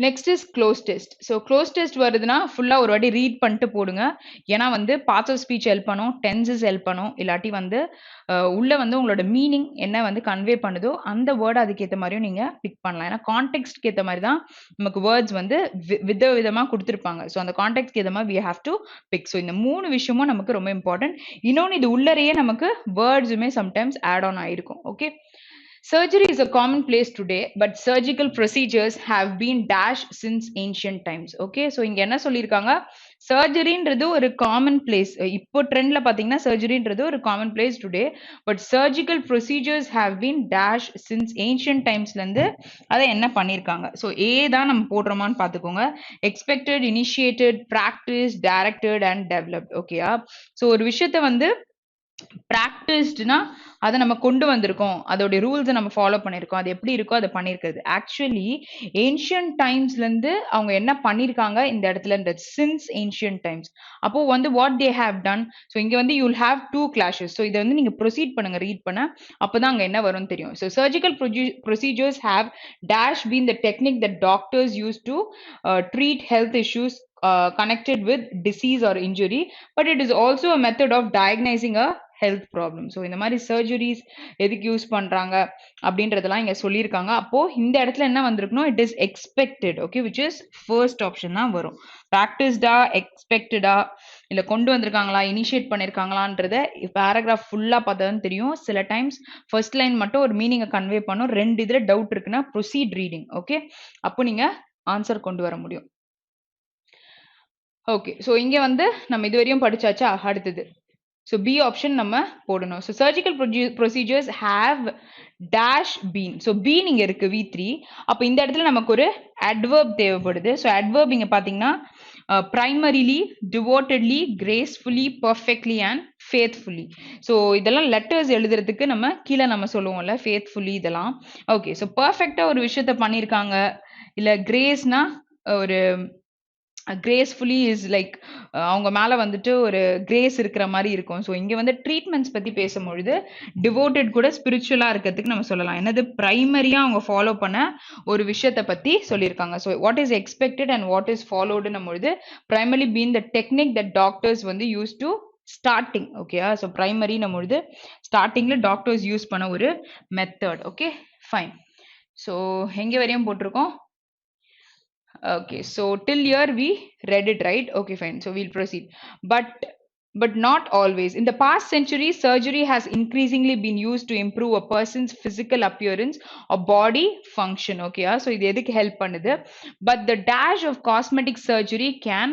Next is close test. So close test வருதுன்னா ஃபுல்லாக ஒரு வாட்டி ரீட் பண்ணிட்டு போடுங்க. ஏன்னா வந்து பார்ட்ஸ் ஆஃப் ஸ்பீச் ஹெல்ப் பண்ணும், டென்சஸ் ஹெல்ப் பண்ணும், இல்லாட்டி வந்து உள்ள வந்து உங்களோட மீனிங் என்ன வந்து கன்வே பண்ணுதோ அந்த வேர்டு அதுக்கேற்ற மாதிரியும் நீங்கள் பிக் பண்ணலாம். ஏன்னா கான்டெக்ட்க்கு ஏற்ற மாதிரி தான் நமக்கு வேர்ட்ஸ் வந்து விதமாக கொடுத்துருப்பாங்க. ஸோ அந்த கான்டெக்ட்க்கு ஏற்ற மாதிரி we have to pick. So இந்த 3 விஷயமும் நமக்கு ரொம்ப இம்பார்ட்டன்ட். இன்னொன்று இது உள்ளரையே நமக்கு வேர்ட்ஸுமே சம்டைம்ஸ் ஆட் ஆன் ஆயிருக்கும். Okay. Surgery is a commonplace today, but surgical procedures have been dashed since ancient times. Okay, so இங்க என்ன சொல்லியிருக்காங்க, சர்ஜரின்றது ஒரு காமன் பிளேஸ். இப்போ ட்ரெண்ட்ல பாத்தீங்கன்னா சர்ஜரின்றது ஒரு common place today, but surgical procedures have been dash since ancient டைம்ஸ்ல இருந்து அதை என்ன பண்ணியிருக்காங்க. ஸோ ஏ தான் நம்ம போடுறோமான்னு பார்த்துக்கோங்க. Expected, initiated, practice, directed and developed. ஓகேயா. ஸோ ஒரு விஷயத்த வந்து ப்ராக்டிஸ்டுனா அதை நம்ம கொண்டு வந்திருக்கோம், அதோடைய ரூல்ஸை நம்ம ஃபாலோ பண்ணியிருக்கோம், அது எப்படி இருக்கோ அதை பண்ணியிருக்கிறது. ஆக்சுவலி ஏன்ஷியன்ட் டைம்ஸ்லேருந்து அவங்க என்ன பண்ணியிருக்காங்க இந்த இடத்துல, சின்ஸ் ஏன்ஷியன்ட் டைம்ஸ். அப்போ வந்து what they have done. So இங்கே வந்து you will have 2 clashes. So இதை வந்து நீங்கள் ப்ரொசீட் பண்ணுங்க, ரீட் பண்ண, அப்போ தான் அங்கே என்ன வரும்னு தெரியும். So surgical procedures have dash been the technique that doctors use to treat health issues connected with disease or injury, but it is also a method of diagnosing a health problem. So இந்த மாதிரி surgeries எதுக்கு use பண்ணுறாங்க அப்படின்றதெல்லாம் இங்கே சொல்லியிருக்காங்க. அப்போது இந்த இடத்துல என்ன வந்திருக்கணும், it is expected. Okay, which is first option தான் வரும். ப்ராக்டிஸ்டா, எக்ஸ்பெக்டடா, இல்லை கொண்டு வந்திருக்காங்களா, இனிஷியேட் பண்ணியிருக்காங்களான்றத பேராகிராஃப் ஃபுல்லாக பார்த்தா தெரியும். சில டைம்ஸ் ஃபர்ஸ்ட் லைன் மட்டும் ஒரு மீனிங்கை கன்வே பண்ணும். 2 இதில் டவுட் இருக்குன்னா ப்ரொசீட் ரீடிங். ஓகே, அப்போ நீங்கள் ஆன்சர் கொண்டு வர முடியும். ஓகே, ஸோ இங்கே வந்து நம்ம இதுவரையும் படிச்சாச்சா. அடுத்தது ஸோ பி ஆப்ஷன் நம்ம போடணும். So surgical procedures have dash been. So been இங்கே இருக்குது V3. அப்போ இந்த இடத்துல நமக்கு ஒரு அட்வர்ப் தேவைப்படுது. ஸோ அட்வர்ப் இங்கே பார்த்தீங்கன்னா primarily, devotedly, gracefully, perfectly and faithfully. So இதெல்லாம் லெட்டர்ஸ் எழுதுறதுக்கு நம்ம கீழே நம்ம சொல்லுவோம்ல ஃபேத்ஃபுல்லி இதெல்லாம். ஓகே, ஸோ பர்ஃபெக்டாக ஒரு விஷயத்த பண்ணியிருக்காங்க. இல்லை கிரேஸ்னா ஒரு கிரேஸ்ஃபுல்லி இஸ் லைக் அவங்க மேலே வந்துட்டு ஒரு கிரேஸ் இருக்கிற மாதிரி இருக்கும். ஸோ இங்கே வந்து ட்ரீட்மெண்ட்ஸ் பற்றி பேசும்பொழுது டிவோட்டட் கூட ஸ்பிரிச்சுவலாக இருக்கிறதுக்கு நம்ம சொல்லலாம். என்னது ப்ரைமரியாக அவங்க ஃபாலோ பண்ண ஒரு விஷயத்தை பற்றி சொல்லியிருக்காங்க. So what is expected and what is ஃபாலோடுன்னும் பொழுது primary been the technique that doctors வந்து யூஸ் டு ஸ்டார்டிங். ஓகேயா. ஸோ ப்ரைமரி நம்ம பொழுது ஸ்டார்டிங்கில் டாக்டர்ஸ் யூஸ் பண்ண ஒரு மெத்தட். Okay, fine. ஸோ எங்கே வரையும் போட்டிருக்கோம். Okay, so till here we read it, right? Okay, fine. So we'll proceed. But not always. In the past century, surgery has increasingly been used to improve a person's physical appearance or body function. Okay, so இது எதுக்கு help பண்ணுது. But the dash of cosmetic surgery can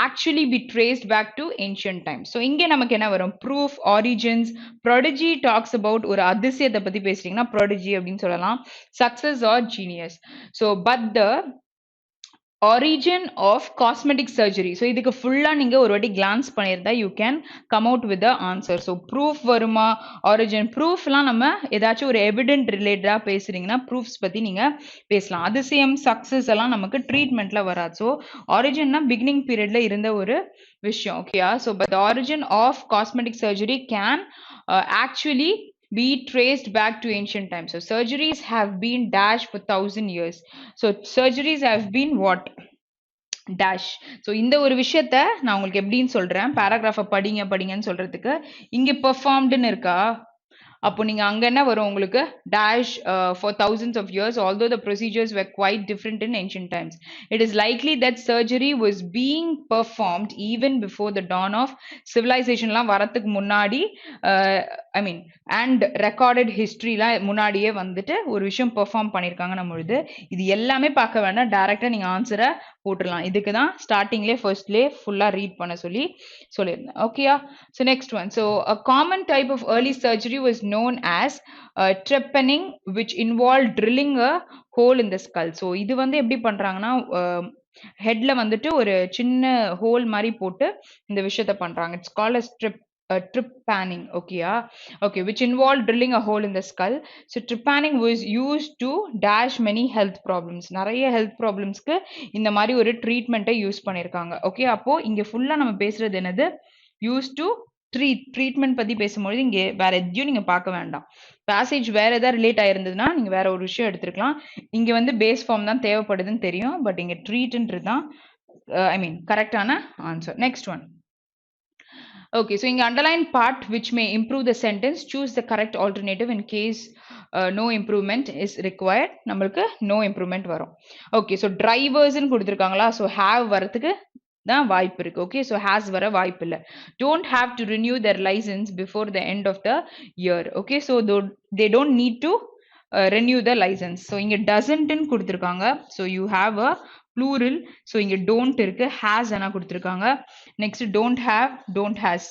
actually be traced back to ancient times. So இங்கே நமக்கு என்ன வரும், proof, origins. Prodigy talks about ஒரு அதிசயத்தை பத்தி பேசுறீங்கன்னா prodigy அப்படின்னு சொல்லலாம். Success or genius. So but the origin of cosmetic surgery. So இதுக்கு ஃபுல்லா நீங்க ஒரு வாட்டி glance பண்ணிருந்தா you can come out with the answer. So proof வருமா, origin. proofலாம் நம்ம ஏதாச்சும் ஒரு evident related பேசுறீங்கன்னா proofs பத்தி நீங்க பேசலாம். அதிசயம், success எல்லாம் நமக்கு ட்ரீட்மெண்ட்ல வராது. So originனா beginning periodல இருந்த ஒரு விஷயம். ஓகேயா. So but the origin of cosmetic surgery can actually be traced back to ancient times. So surgeries have been dashed for 1000 years. So surgeries have been what? Dash. So இந்த ஒரு விஷயத்த நான் உங்களுக்கு எப்படின்னு சொல்றேன். பேராகிராஃபை படிங்கன்னு சொல்றதுக்கு இங்க பெர்ஃபார்ம்டுன்னு இருக்கா, அப்போ நீங்க அங்க என்ன வரும் உங்களுக்கு, dash for thousands of years, although the procedures were quite different in ancient times. It is likely that surgery was being performed even before the dawn of civilization லாம் வரதுக்கு முன்னாடி, I mean and recorded history லாம் முன்னாடியே வந்துட்டு ஒரு விஷயம் perform பண்ணியிருக்காங்க. நம்மளுது இது எல்லாமே பார்க்க வேண்டாம், டைரக்டா நீங்க ஆன்சரை போட்டுடலாம். இதுக்கு தான் ஸ்டார்டிங்லேயே ஃபர்ஸ்ட்லேயே ஃபுல்லா ரீட் பண்ண சொல்லியிருந்தேன். ஓகேயா. So next one. So a common type of early surgery was known as trepanning, which involved drilling a hole in the skull. So இது வந்து எப்படி பண்றாங்கன்னா ஹெட்ல வந்துட்டு ஒரு சின்ன ஹோல் மாதிரி போட்டு இந்த விஷயத்த பண்றாங்க. It's called as trip panning. Okay, which involved drilling a hole in the skull. So trip panning was used to dash many health problems. நிறைய ஹெல்த் ப்ராப்ளம்ஸ்க்கு இந்த மாதிரி ஒரு ட்ரீட்மெண்ட்டை யூஸ் பண்ணியிருக்காங்க. ஓகே, அப்போ இங்க ஃபுல்லா நம்ம பேசுறது என்னது? யூஸ் டு ட்ரீட்மெண்ட் பத்தி பேசும்போது இங்க வேற எதையும் நீங்க பார்க்க வேண்டாம். பேசேஜ் வேற ஏதாவது ரிலேட் ஆயிருந்ததுன்னா நீங்க வேற ஒரு விஷயம் எடுத்துருக்கலாம். இங்க வந்து பேஸ் ஃபார்ம் தான் தேவைப்படுதுன்னு தெரியும். பட் இங்க ட்ரீட்ன்றது தான் கரெக்டான answer. Next one. Okay, so in the underlined part which may improve the sentence, choose the correct alternative in case no improvement is required. நம்மளுக்கு no improvement வரும். Okay, so drivers ன்னு கொடுத்திருக்காங்களா, so have வரதுக்கு தான் வாய்ப்பு இருக்கு. Okay, so has வர வாய்ப்பு இல்ல. Don't have to renew their license before the end of the year. Okay, so they don't need to renew the license. So இங்க doesn't ன்னு கொடுத்திருக்காங்க. So you have a plural. So இங்க don't இருக்கு, has ஆனா கொடுத்திருக்காங்க. Next don't have, don't has.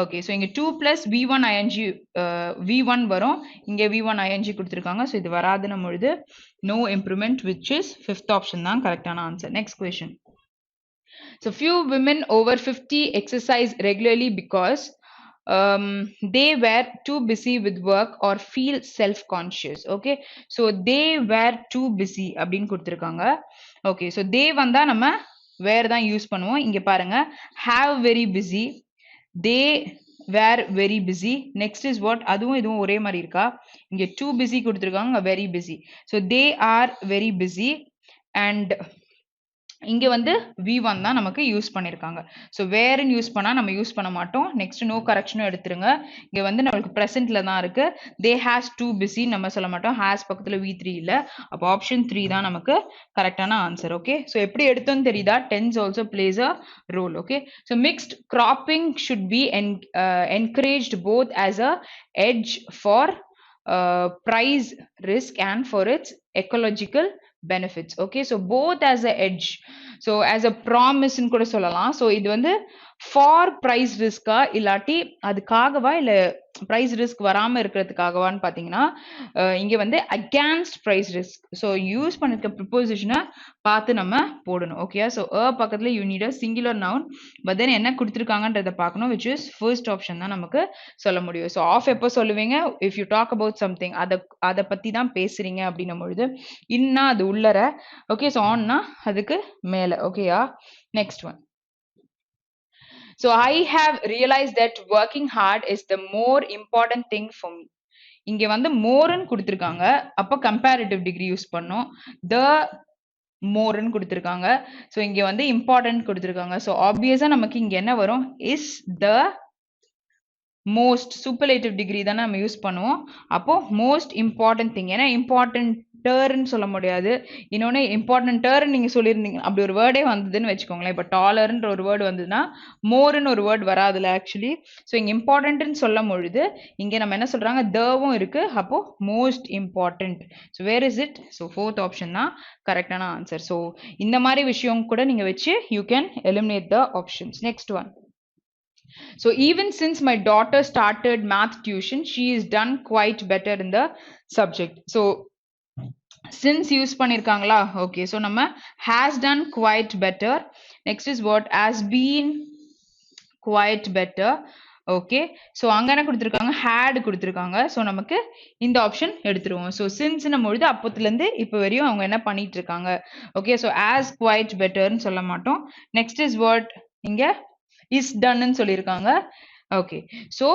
Okay, so இங்க 2 plus v1 ing v1 வரும், இங்க v1 ing கொடுத்திருக்காங்க. So இது வராதுன்னும் பொழுது no improvement, which is fifth option தான் கரெக்டான answer. Next question. So few women over 50 exercise regularly because they were too busy with work or feel self-conscious. Okay, so they were too busy அப்படின்னு கொடுத்திருக்காங்க. Okay, so they வந்தா நம்ம வேற தான் use பண்ணுவோம். இங்க பாருங்க, have very busy, they were very busy. Next is what? அதுவும் இதுவும் ஒரே மாதிரி இருக்கா? இங்க too busy கொடுத்திருக்காங்க, very busy. So they are very busy and இங்க வந்து v1 தான் நமக்கு யூஸ் பண்ணிருக்காங்க. ஸோ வேர்ன்னு யூஸ் பண்ணா நம்ம யூஸ் பண்ண மாட்டோம். நெக்ஸ்ட் நோ கரெக்ஷனும் எடுத்துருங்க. இங்க வந்து நம்மளுக்கு ப்ரெசென்ட்ல தான் இருக்கு. தே ஹேஸ் டூ பிஸி நம்ம சொல்ல மாட்டோம். ஹேஸ் பக்கத்துல v3 இல்ல. அப்போ ஆப்ஷன் 3 தான் நமக்கு கரெக்டான ஆன்சர். ஓகே, ஸோ எப்படி எடுத்தோம்னு தெரியுதா? Tense also plays a role. Okay, so mixed cropping should be encouraged both as a edge for price risk and for its ecological benefits. Okay, so both as a edge, so as a promise ன்னு கூட சொல்லலாம். so இது வந்து for price risk இல்லாட்டி அதுக்காகவா இல்ல price risk வராம இருக்கிறதுக்காகவான்னு பாத்தீங்கன்னா இங்க வந்து against price risk. so use பண்ணிருக்க preposition பார்த்து நம்ம போடணும். ஓகே, so பக்கத்துல you need a singular noun, but then என்ன கொடுத்திருக்காங்கன்றத பார்க்கணும், which is first option தான் நமக்கு சொல்ல முடியும். so off எப்போ சொல்லுவீங்க? if you talk about something, அத பத்தி தான் பேசுறீங்க அப்படின்னும் பொழுது இன்னா அது உள்ளர. ஓகே, so onனா அதுக்கு மேல. ஓகேயா? Next one. So I have realized that working hard is the more important thing for me. இங்க வந்து மோர்ன்னு கொடுத்திருக்காங்க, அப்ப கம்பேரிட்டிவ் டிகிரி யூஸ் பண்ணோம். the மோர்ன்னு கொடுத்திருக்காங்க, ஸோ இங்க வந்து இம்பார்ட்டன்ட் கொடுத்திருக்காங்க. ஸோ ஆப்வியஸா நமக்கு இங்க என்ன வரும்? Is the most superlative degree தானே நம்ம யூஸ் பண்ணுவோம். அப்போ மோஸ்ட் இம்பார்ட்டன்ட் திங், ஏன்னா இம்பார்ட்டன்டர்ன்னு சொல்ல முடியாது. இன்னொன்று இம்பார்ட்டன்டர் நீங்க சொல்லியிருந்தீங்க, அப்படி ஒரு வேர்டே வந்ததுன்னு வச்சுக்கோங்களேன். இப்போ டாலர்ன்ற ஒரு வேர்டு வந்ததுன்னா மோர்ன்னு ஒரு வேர்டு வராதுல ஆக்சுவலி. ஸோ இங்க இம்பார்ட்டன்ட்னு சொல்லும் பொழுது இங்க நம்ம என்ன சொல்றாங்க? தவும் இருக்கு, அப்போ most important. So where is it? So fourth option தான் கரெக்டான ஆன்சர். ஸோ இந்த மாதிரி விஷயம் கூட நீங்க வச்சு you can eliminate the options. Next one. So even since my daughter started math tuition, she is done quite better in the subject. So since use பண்ணிருக்காங்களா? Okay, so நம்ம has done quite better. Next is what? Has been quite better. Okay, so அங்க என்ன கொடுத்துருக்காங்க? Had கொடுத்துருக்காங்க. So நமக்கு இந்த option எடுத்துருவோம். So சின்ஸ்னும் பொழுது அப்போத்துலேருந்து இப்போ வரையும் அவங்க என்ன பண்ணிட்டு இருக்காங்க? ஓகே, ஸோ ஆஸ் குவைட் பெட்டர்னு சொல்ல மாட்டோம். Next is what? இங்க இஸ் டன்னு சொல்லியிருக்காங்க. ஓகே, ஸோ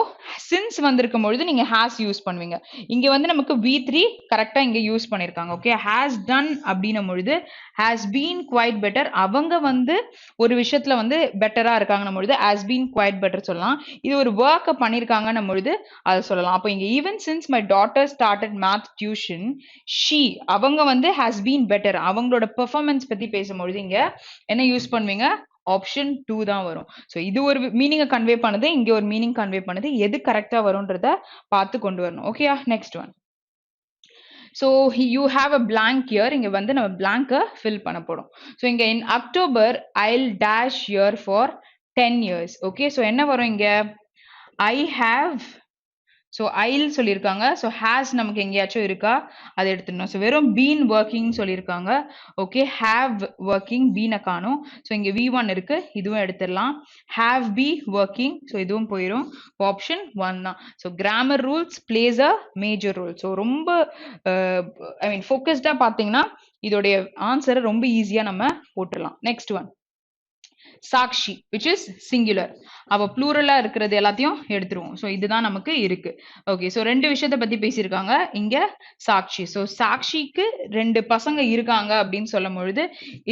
சின்ஸ் வந்திருக்கும் பொழுது நீங்க ஹேஸ் யூஸ் பண்ணுவீங்க. இங்க வந்து நமக்கு v3 கரெக்டா இங்க யூஸ் பண்ணிருக்காங்க. ஓகே, ஹேஸ் டன் அப்படின்னும் பொழுது ஹேஸ் பீன் குவைட் பெட்டர், அவங்க வந்து ஒரு விஷயத்துல வந்து பெட்டரா இருக்காங்கன்னும் பொழுது ஹேஸ் பீன் குவைட் பெட்டர் சொல்லலாம். இது ஒரு ஒர்க்கை பண்ணிருக்காங்கன்னும் பொழுது அதை சொல்லலாம். அப்போ இங்க even since my daughter started math tuition she, அவங்க வந்து ஹேஸ் பீன் பெட்டர், அவங்களோட பெர்ஃபார்மன்ஸ் பத்தி பேசும்பொழுது இங்க என்ன யூஸ் பண்ணுவீங்க? ஆப்ஷன் 2 தான் வரும். ஸோ இது ஒரு மீனிங்கை கன்வே பண்ணுது, இங்க ஒரு மீனிங் கன்வே பண்ணுது. எது கரெக்டா வரும்ன்றத பார்த்து கொண்டு வரணும். ஓகேயா? Next one. So you have a blank year, இங்க வந்து நம்ம பிளாங்கை ஃபில் பண்ண போறோம். ஸோ இங்க in October I'll dash year for 10 years. Okay, so என்ன வரும் இங்க? ஐ ஹாவ் ஸோ ஐல் சொல்லியிருக்காங்க. ஸோ ஹேஸ் நமக்கு எங்கேயாச்சும் இருக்கா அதை எடுத்துடணும். ஸோ வெறும் பீன் ஒர்க்கிங் சொல்லியிருக்காங்க. ஓகே, ஹேவ் ஒர்க்கிங் பீனை காணும். ஸோ இங்கே V1 இருக்கு, இதுவும் எடுத்துடலாம். ஹேவ் பி ஒர்க்கிங், ஸோ இதுவும் போயிடும். ஆப்ஷன் 1 தான். So grammar rules plays a major role. So ரொம்ப ஐ மீன் ஃபோக்கஸ்டாக பார்த்தீங்கன்னா இதோடைய ஆன்சரை ரொம்ப ஈஸியாக நம்ம போட்டுடலாம். Next one Sakshi which is singular. அவ ப்ளூரலா இருக்கிறது எல்லாத்தையும் எடுத்துருவோம். ஸோ இதுதான் நமக்கு இருக்கு. ஓகே, ஸோ ரெண்டு விஷயத்த பத்தி பேசியிருக்காங்க இங்க சாக்ஷி. ஸோ சாக்ஷிக்கு ரெண்டு பசங்க இருக்காங்க அப்படின்னு சொல்லும் பொழுது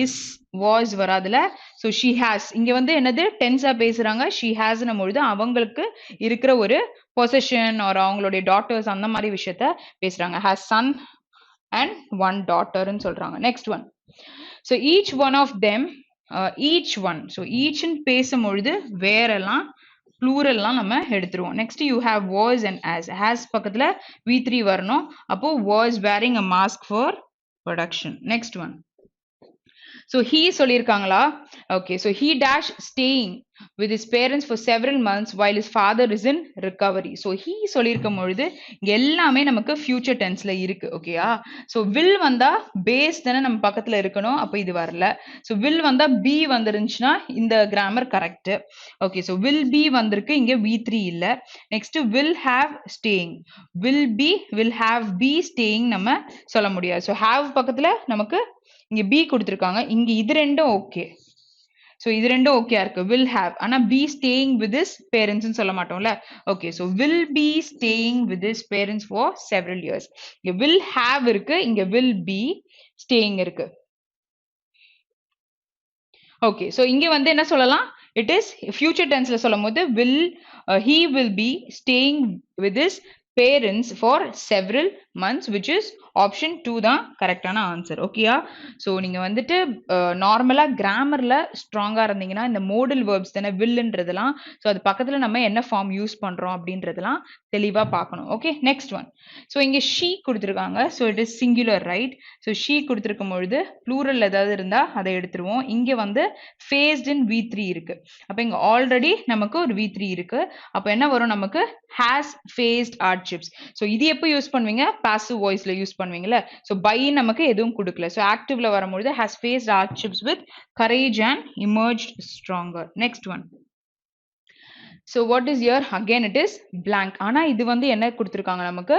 இஸ் வாஸ் வராதுல. ஸோ ஷி ஹேஸ் இங்க வந்து என்னது டென்ஸா பேசுறாங்க. ஷி ஹேஸ்னும் பொழுது அவங்களுக்கு இருக்கிற ஒரு பொசிஷன் ஒரு அவங்களுடைய டாட்டர்ஸ் அந்த மாதிரி விஷயத்த பேசுறாங்க. ஹேஸ் சன் அண்ட் ஒன் டாட்டர்ன்னு சொல்றாங்க. Next one so each one of them each one. So ஈச்னு பேசும்பொழுது வேறெல்லாம் ப்ளூரல்லாம் நம்ம எடுத்துருவோம். Next you have was and has பக்கத்துல V3 வரணும். அப்போ was wearing a mask for protection. Next one so he சொல்லியிருக்காங்களா? Okay, so he dash staying with his parents for several months while his father is in recovery. So he சொல்லியிருக்கும் பொழுது இங்க எல்லாமே நமக்கு future டென்ஸ்ல இருக்கு. ஓகேயா? ஸோ வில் வந்தா base தானே நம்ம பக்கத்துல இருக்கணும். அப்போ இது வரல. ஸோ வில் வந்தா பி வந்துருந்துச்சுன்னா இந்த grammar correct. Okay, so will B வந்திருக்கு, இங்க V3 இல்ல. Next will have staying, will have B staying நம்ம சொல்ல முடியாது. ஸோ ஹேவ் பக்கத்துல நமக்கு இங்க பி கொடுத்துருக்காங்க, இங்க இது ரெண்டும் ஓகே. ஸோ இது ரெண்டும் ஓகேயா இருக்கு, வில் ஹேவ். ஆனா be staying with his parents சொல்ல மாட்டோம்ல. Okay, so will be staying with his parents for several years. இங்க வில் ஹேவ் இருக்கு, இங்க வில் பி ஸ்டேயிங் இருக்கு. ஓகே, ஸோ இங்க வந்து என்ன சொல்லலாம், இட் இஸ் ஃபியூச்சர் டென்ஸ்ல சொல்லும் போது he will be staying with his parents for several months, which is option 2 தான் கரெக்டான ஆன்சர். ஓகேயா? ஸோ நீங்க வந்துட்டு நார்மலா கிராமர்ல ஸ்ட்ராங்கா இருந்தீங்கன்னா இந்த மோடல் வேர்ப்ஸ் தானே வில்லுன்றதெல்லாம், ஸோ அது பக்கத்துல நம்ம என்ன ஃபார்ம் யூஸ் பண்றோம் அப்படின்றதெல்லாம் தெளிவா பார்க்கணும். Okay, next one. ஸோ இங்க ஷீ கொடுத்துருக்காங்க. So it is singular right. So she கொடுத்துருக்கும் பொழுது ப்ளூரல் ஏதாவது இருந்தா அதை எடுத்துருவோம். இங்க வந்து ஃபேஸ்ட் இன் V3 இருக்கு. அப்ப இங்க ஆல்ரெடி நமக்கு ஒரு V3 இருக்கு. அப்ப என்ன வரும் நமக்கு, ஹேஸ் ஃபேஸ்ட் ஹார்ட்ஷிப்ஸ். ஸோ இது எப்போ யூஸ் பண்ணுவீங்க, பாசிவ் வாய்ஸ்ல யூஸ் பண்ணுவீங்கல்ல. ஸோ பை நமக்கு எதுவும் கொடுக்கல. ஸோ ஆக்டிவ்ல வரும்பொழுது has faced hardships with courage and emerged stronger. Next one. So what is year, again it is blank. ஆனா இது வந்து என்ன கொடுத்துருக்காங்க நமக்கு,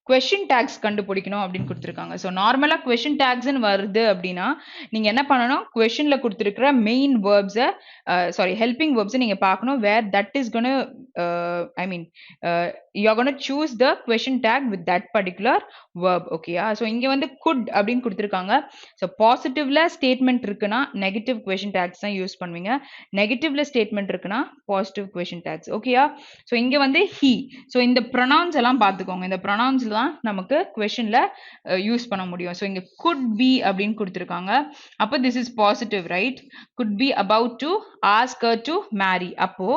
கொஸ்டின் டேக்ஸ் கண்டுபிடிக்கணும் அப்படின்னு கொடுத்துருக்காங்க. ஸோ நார்மலா கொஸ்டின் டேக்ஸ்ன்னு வருது அப்படின்னா நீங்க என்ன பண்ணணும், கொஸ்டின்ல கொடுத்துருக்கிற மெயின் வேர்ப்ஸை ஹெல்பிங் வேர்ப்ஸை நீங்க பார்க்கணும். Where that is gonna I mean you're going to choose the question tag with that particular verb. ஓகேயா? ஸோ இங்க வந்து could அப்படின்னு கொடுத்துருக்காங்க. ஸோ பாசிட்டிவ்ல ஸ்டேட்மெண்ட் இருக்குன்னா நெகட்டிவ் கொஸ்டின் டேக்ஸ் தான் யூஸ் பண்ணுவீங்க. நெகட்டிவ்ல ஸ்டேட்மெண்ட் இருக்குன்னா பாசிட்டிவ் கொஸ்டின் டேக்ஸ். ஓகேயா? ஸோ இங்க வந்து he. ஸோ இந்த ப்ரொனவுன்ஸ் எல்லாம் பார்த்துக்கோங்க. இந்த ப்ரொனவுன்ஸ்ல தான் நமக்கு கொஸ்டின்ல யூஸ் பண்ண முடியும். ஸோ இங்க could be அப்படின்னு கொடுத்துருக்காங்க. அப்போ this is positive right. could be about to ask her to marry. அப்போ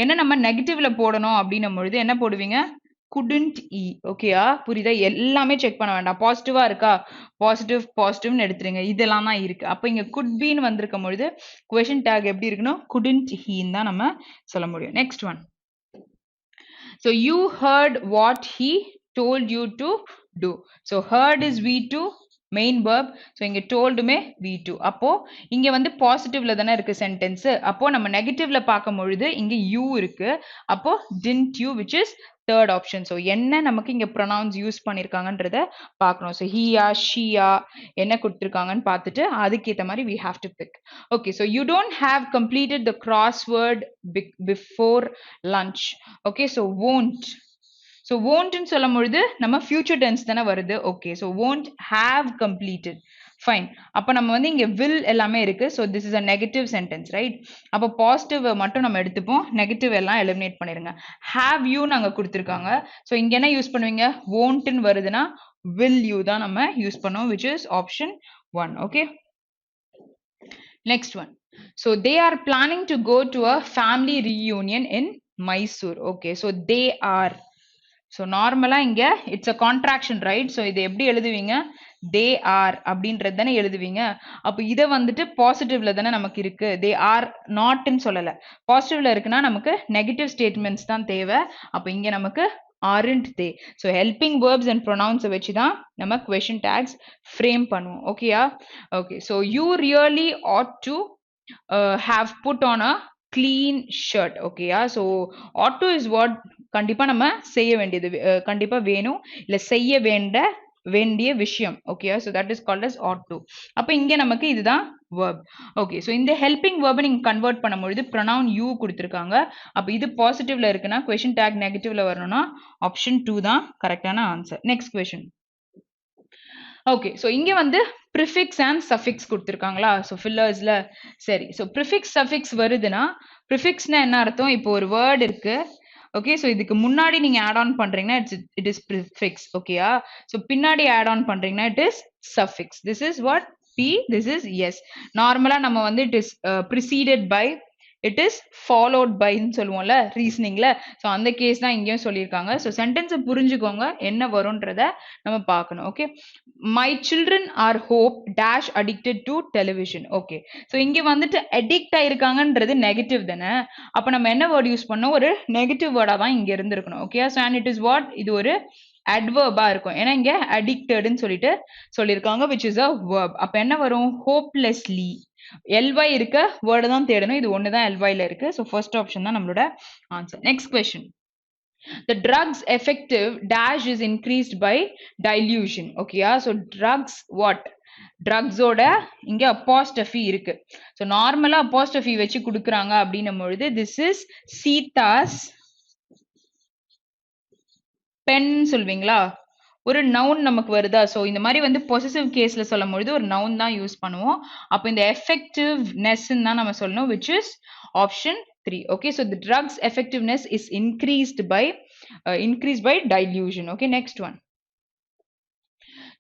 என்ன நம்ம நெகட்டிவ்ல போடணும் அப்படின்னும் பொழுது என்ன போடுவீங்க, couldn't e. ஓகேயா? புரியுதா? எல்லாமே செக் பண்ண வேண்டாம். பாசிட்டிவா இருக்கா, பாசிட்டிவ்னு எடுத்துருங்க. இதெல்லாம் தான் இருக்கு. அப்ப இங்க could beன்னு வந்திருக்கும் பொழுது கொஸ்டின் டேக் எப்படி இருக்கணும், couldn't heன்னு தான் நம்ம சொல்ல முடியும். Next one. So you heard what he told you to do. So heard is V2 main verb. So இங்க டோல்டுமே V2. அப்போ இங்க வந்து பாசிட்டிவ்ல தானே இருக்கு சென்டென்ஸ். அப்போ நம்ம நெகட்டிவ்ல பார்க்கும் பொழுது இங்க யூ இருக்கு. அப்போ didn't you, which is third option. So என்ன நமக்கு இங்க ப்ரொனவுன்ஸ் யூஸ் பண்ணிருக்காங்கன்றத பார்க்கணும். ஸோ ஹீயா ஷீயா என்ன கொடுத்துருக்காங்கன்னு பார்த்துட்டு அதுக்கேற்ற மாதிரி we have to pick. Okay, so you don't have completed the crossword before lunch. Okay, so won't. So won'tன்னு சொல்லும் பொழுது நம்ம ஃபியூச்சர் டென்ஸ் தானே வருது. Okay, so won't have completed. Fine. அப்போ நம்ம வந்து இங்கே will எல்லாமே இருக்கு. So this is a negative sentence right. அப்போ பாசிட்டிவ் மட்டும் நம்ம எடுத்துப்போம், நெகட்டிவ் எல்லாம் எலிமினேட் பண்ணிருங்க. have you நாங்க கொடுத்துருக்காங்க. ஸோ இங்க என்ன யூஸ் பண்ணுவீங்க, won'tன்னு வருதுன்னா will you தான் நம்ம யூஸ் பண்ணுவோம், which is option 1. Okay, next one. So they are planning to go to a family reunion in Mysore. Okay, so they are. So நார்மலா இங்க it's a contraction right. So இதை எப்படி எழுதுவீங்க, they are அப்படின்றது தானே எழுதுவீங்க. அப்போ இதை வந்துட்டு பாசிட்டிவ்ல தானே நமக்கு இருக்கு, தே ஆர் நாட்ன்னு சொல்லலை. பாசிட்டிவ்ல இருக்குன்னா நமக்கு நெகட்டிவ் ஸ்டேட்மெண்ட்ஸ் தான் தேவை. அப்போ இங்க நமக்கு aren't they. So helping verbs and pronouns வச்சு தான் நம்ம question tags frame பண்ணுவோம். ஓகேயா? Okay. So you really ought to have put on a clean shirt. ஓகேயா? So ought to is what கண்டிப்பா நம்ம செய்ய வேண்டியது கண்டிப்பா வேணும் இல்ல செய்ய வேண்டிய விஷயம். ஓகேயா? So that is called as ought to. அப்ப இங்க நமக்கு இதுதான் verb. ஓகே. ஸோ இந்த helping verb நீங்க கன்வெர்ட் பண்ணும்பொழுது pronoun you கொடுத்திருக்காங்க. அப்ப இது பாசிட்டிவ்ல இருக்குன்னா question tag நெகட்டிவ்ல வரணும்னா ஆப்ஷன் 2 தான் கரெக்டான answer. Next question. Okay. So இங்க வந்து ப்ரிஃபிக்ஸ் அண்ட் சஃபிக்ஸ் கொடுத்துருக்காங்களா? ஸோ ஃபில்லர்ஸ்ல சரி. ஸோ ப்ரிஃபிக்ஸ் சஃபிக்ஸ் வருதுன்னா ப்ரிஃபிக்ஸ்னா என்ன அர்த்தம்? இப்போ ஒரு வேர்ட் இருக்கு. ஓகே. ஸோ இதுக்கு முன்னாடி நீங்க ஆட் ஆன் பண்றீங்கன்னா இட் இஸ் ப்ரிஃபிக்ஸ். ஓகேயா? ஸோ பின்னாடி ஆட் ஆன் பண்றீங்கன்னா it is suffix. This is what P, this is yes. நார்மலா நம்ம வந்து it is preceded by, it is followed by ன்னு சொல்லுவோம்ல ரீசனிங்ல. ஸோ அந்த கேஸ் தான் இங்கேயும் சொல்லியிருக்காங்க. ஸோ சென்டென்ஸை புரிஞ்சுக்கோங்க என்ன வரும்ன்றத நம்ம பார்க்கணும். Okay. My children are hope dash addicted to television. Okay. So இங்கே வந்துட்டு அடிக்ட் ஆயிருக்காங்கன்றது நெகட்டிவ் தானே. அப்போ நம்ம என்ன வேர்ட் யூஸ் பண்ணோம்? ஒரு நெகட்டிவ் வேர்டா தான் இங்க இருந்திருக்கணும். Okay. So and it is what, இது ஒரு adverb-ஆ இருக்கும். ஏன்னா இங்க addicted-ன்னு சொல்லிட்டு சொல்லியிருக்காங்க which is a verb. அப்ப என்ன வரும்? hopelessly. ly இருக்க word தான் தேடணும். இது ஒன்று தான் ly-ல இருக்கு. So first option தான் நம்மளோட answer. Next question. The drugs effective dash is increased by dilution. Okay, so drugs what? Drugs ஓட இங்க apostrophe இருக்கு. So நார்மலா apostrophe வச்சு கொடுக்குறாங்க அப்படின்னும் பொழுது this is Sita's pen சொல்வீங்களா? ஒரு நவுன் நமக்கு வருதா? ஸோ இந்த மாதிரி வந்து பொசசிவ் கேஸ்ல சொல்லும் பொழுது ஒரு நவுன் தான் யூஸ் பண்ணுவோம். அப்போ இந்த எஃபெக்டிவ்னஸ் தான் நம்ம சொல்லணும் which is option 3. Okay, so the drugs effectiveness is increased by dilution. Okay, next one.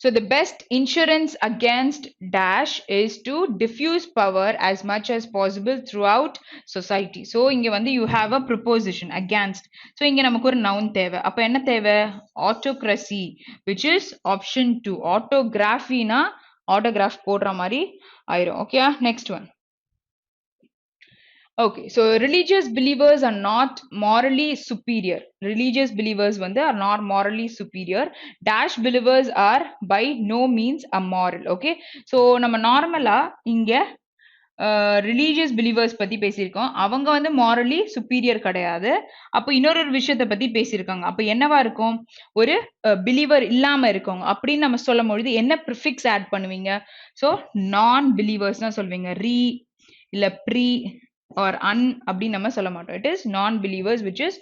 So the best insurance against dash is to diffuse power as much as possible throughout society. So இங்க வந்து you have a preposition against. So இங்க நமக்கு ஒரு noun தேவை. அப்ப என்ன தேவை? Autocracy, which is option 2. Autography னா autograph போடுற மாதிரி ஆயிரும். Okay, next one. Okay, so religious believers are not morally superior. Religious believers வந்து are not morally superior. Dash believers are by no means amoral. Okay, so நம்ம நார்மலா இங்க religious believers பத்தி பேசியிருக்கோம். அவங்க வந்து மாரலி சுப்பீரியர் கிடையாது. அப்போ இன்னொரு விஷயத்தை பத்தி பேசியிருக்காங்க. அப்போ என்னவா இருக்கும்? ஒரு பிலீவர் இல்லாம இருக்கவங்க அப்படின்னு நம்ம சொல்லும் பொழுது என்ன ப்ரிஃபிக்ஸ் ஆட் பண்ணுவீங்க? ஸோ நான் பிலீவர்ஸ் தான் சொல்வீங்க. ரீ இல்ல ப்ரீ or un அப்படின்னு நம்ம சொல்ல மாட்டோம். It is non-believers, which is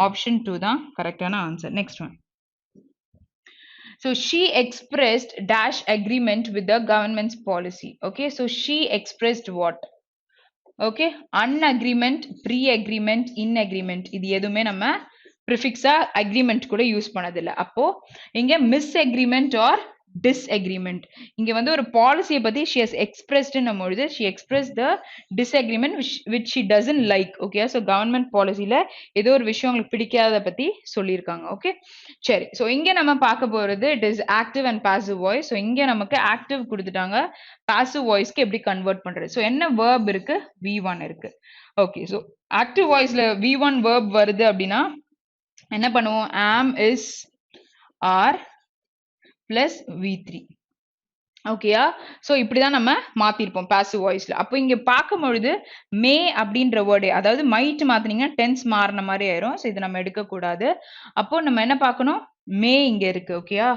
option 2 தான் கரெக்டான answer. Next one. So she expressed dash agreement with the government's policy. Okay, so she expressed what? Okay, unagreement, pre-agreement, in agreement. இது எதுவுமே நம்ம ப்ரிஃபிக்ஸா agreement கூட யூஸ் பண்ணதில்லை. அப்போ இங்க மிஸ் அக்ரிமெண்ட் ஆர் disagreement. இங்க வந்து ஒரு பாலிசியை பத்தி she has expressed ன்னும் பொழுது she expressed the disagreement which she doesn't like. Okay, so government policyல ஏதோ ஒரு விஷயம் உங்களுக்கு பிடிக்காத பத்தி சொல்லியிருக்காங்க. ஓகே, சரி. ஸோ இங்க நம்ம பார்க்க போறது it is active and passive voice. So இங்க நமக்கு active கொடுத்துட்டாங்க. passive voiceக்கு எப்படி கன்வெர்ட் பண்றது? ஸோ என்ன verb இருக்கு? V1 இருக்கு. Okay, so active voiceல V1 verb வருது அப்படின்னா என்ன பண்ணுவோம்? am, is, are plus V3. ஓகேயா? ஸோ இப்படிதான் நம்ம மாத்திருப்போம் பாசிவ் வாய்ஸ்ல. அப்போ இங்க பார்க்கும் பொழுது மே அப்படின்ற வேர்டு, அதாவது மைட் மாத்தினீங்கன்னா டென்ஸ் மாறின மாதிரி ஆயிரும். ஸோ இது நம்ம எடுக்க கூடாது. அப்போ நம்ம என்ன பார்க்கணும்? மே இங்க இருக்கு. ஓகேயா?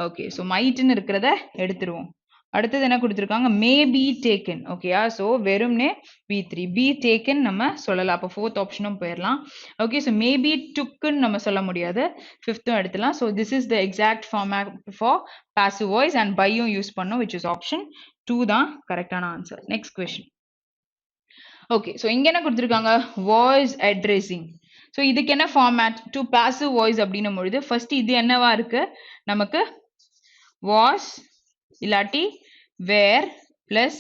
ஓகே, ஸோ மைட்னு இருக்கிறத எடுத்துருவோம். அடுத்தது என்ன கொடுத்துருக்காங்க? May be taken. ஓகேயா? ஸோ வெறும்னே V3 பி டேக்கன் நம்ம சொல்லலாம். அப்போ ஃபோர்த் ஆப்ஷனும் போயிடலாம். ஓகே, ஸோ மே பி டுக்குன்னு நம்ம சொல்ல முடியாது. ஃபிஃப்த்தும் எடுத்துலாம். So this is the exact format for passive voice and பையும் யூஸ் பண்ணும் which is ஆப்ஷன் 2 தான் கரெக்டான answer. Next question. Okay, so இங்க என்ன கொடுத்துருக்காங்க? Voice addressing. ஸோ இதுக்கு என்ன ஃபார்மேட்? டு பாசிவ் வாய்ஸ் அப்படின்னும் பொழுது ஃபர்ஸ்ட் இது என்னவா இருக்கு? நமக்கு வாஸ் இல்லாட்டி வேர் பிளஸ்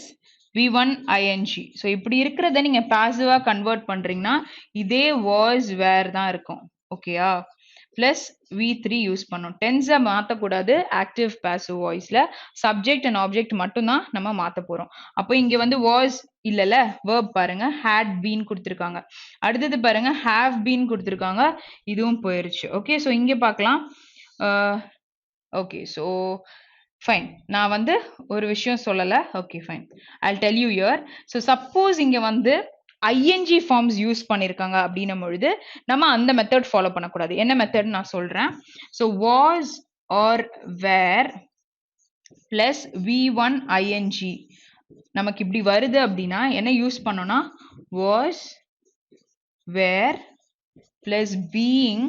V1 ing. ஸோ இப்படி இருக்கிறத நீங்க பாசிவா கன்வெர்ட் பண்றீங்கன்னா இதே வாஸ் வேர் தான் இருக்கும். ஓகேயா? plus V3 யூஸ் பண்ணோம். tense மாத்தக்கூடாது active passive voiceல subject and object மட்டும்தான் நம்ம மாத்த போறோம். அப்போ இங்க வந்து was இல்லல verb பாருங்க had been கொடுத்திருக்காங்க. அடுத்தது பாருங்க have been கொடுத்திருக்காங்க. இதுவும் போயிருச்சு. ஓகே ஸோ இங்க பார்க்கலாம். Okay so fine. நான் வந்து ஒரு விஷயம் சொல்லல. Okay fine. I'll tell you here. So suppose இங்க வந்து ing ஃபார்ம்ஸ் யூஸ் பண்ணிருக்காங்க அப்படின்னும் பொழுது நம்ம அந்த மெத்தட் ஃபாலோ பண்ணக்கூடாது. என்ன மெத்தட் நான் சொல்றேன். So was or were plus v1 ing நமக்கு இப்படி வருது அப்படின்னா என்ன யூஸ் பண்ணோம்னா was were plus being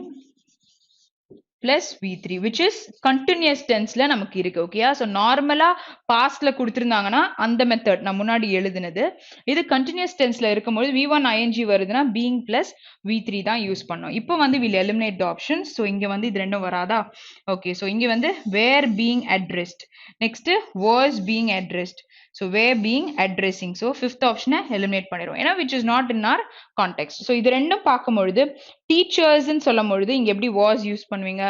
plus V3 which is continuous tenseல நமக்கு இருக்கு. ஓகேயா ஸோ நார்மலா பாஸ்ட்ல கொடுத்திருந்தாங்கன்னா அந்த மெத்தட் நான் முன்னாடி எழுதுனது. இது கண்டினியூஸ் டென்ஸ்ல இருக்கும்போது V1 ing வருதுன்னா being plus V3 தான் யூஸ் பண்ணோம். இப்போ வந்து we'll eliminate the options. So இங்க வந்து இது ரெண்டும் வராதா. ஓகே ஸோ இங்க வந்து were being addressed, next was being addressed, so were being addressing. So fifth ஆப்ஷனை எலிமினேட் பண்ணிடுவோம் ஏன்னா which is not in our context. So இது ரெண்டும் பார்க்கும்பொழுது டீச்சர்ஸ்ன்னு சொல்லும் பொழுது இங்க எப்படி was யூஸ் பண்ணுவீங்க,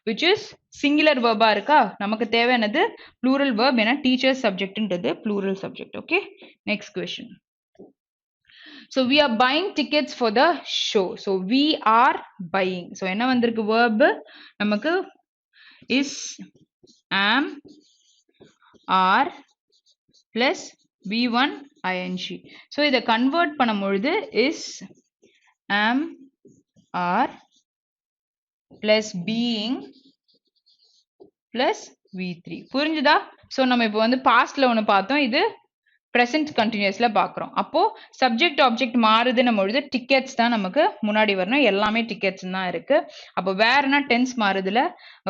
which is singular verb இருக்கா. நமக்கு தேவையானது plural verb ஏன்னா teachers subjectன்றது plural subject. Okay, next question. So we are buying tickets for the show. So we are buying. So என்ன வந்திருக்கு verb நமக்கு is, am, are plus v1 ing. So இதை convert பண்ணும் பொழுது is, am, are plus being plus V3. புரிஞ்சுதா. So நம்ம இப்போ வந்து பாஸ்ட்ல ஒன்று பார்த்தோம், இது present continuousல பார்க்குறோம். அப்போ subject object மாறுதுன்னும் பொழுது டிக்கெட்ஸ் தான் நமக்கு முன்னாடி வரணும். எல்லாமே டிக்கெட்ஸ் தான் இருக்கு. அப்போ வேர்னா டென்ஸ் மாறுதுல.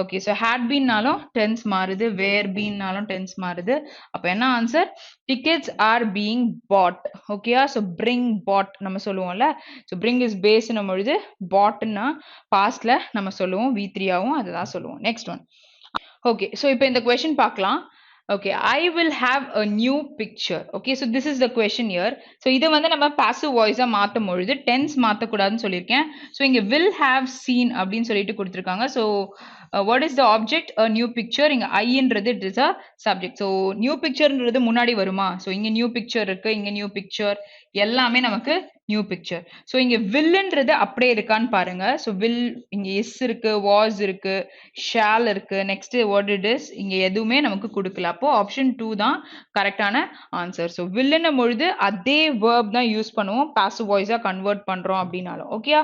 ஓகே ஸோ had beenனாலும் டென்ஸ் மாறுது, வேர் பீன்னாலும் டென்ஸ் மாறுது. அப்போ என்ன answer, tickets are being bought. ஓகேயா ஸோ பிரிங் பாட் நம்ம சொல்லுவோம்ல. ஸோ பிரிங் இஸ் பேஸ்னும் பொழுது பாட்னா பாஸ்ட்ல நம்ம சொல்லுவோம், V3 ஆகும் அதுதான் சொல்லுவோம். Next one. ஓகே ஸோ இப்போ இந்த கொஸ்டின் பார்க்கலாம். Okay, I will have a new picture. Okay, so this is the question here. So இதை வந்து நம்ம passive voice மாற்றும் பொழுது tense மாற்றக்கூடாதுன்னு சொல்லியிருக்கேன். ஸோ இங்கே will have seen அப்படின்னு சொல்லிட்டு கொடுத்துருக்காங்க. So what is the object, a new picture. இங்கே ஐன்றது it is a subject. So new pictureன்றது முன்னாடி வருமா. ஸோ இங்கே new picture இருக்கு, இங்கே new picture எல்லாமே நமக்கு நியூ பிக்சர். ஸோ இங்கே வில்லுன்றது அப்படியே இருக்கான்னு பாருங்க. ஸோ வில் இங்கே எஸ் இருக்கு, வாஸ் இருக்கு, ஷால் இருக்கு, நெக்ஸ்ட் வாட் இட் இஸ் இங்கே எதுவுமே நமக்கு கொடுக்கல. அப்போ ஆப்ஷன் 2 தான் கரெக்டான ஆன்சர். ஸோ வில்லுன்னும் பொழுது அதே வேர்ப் தான் யூஸ் பண்ணுவோம், பாசிவ் வாய்ஸா கன்வெர்ட் பண்றோம் அப்படின்னாலும். ஓகேயா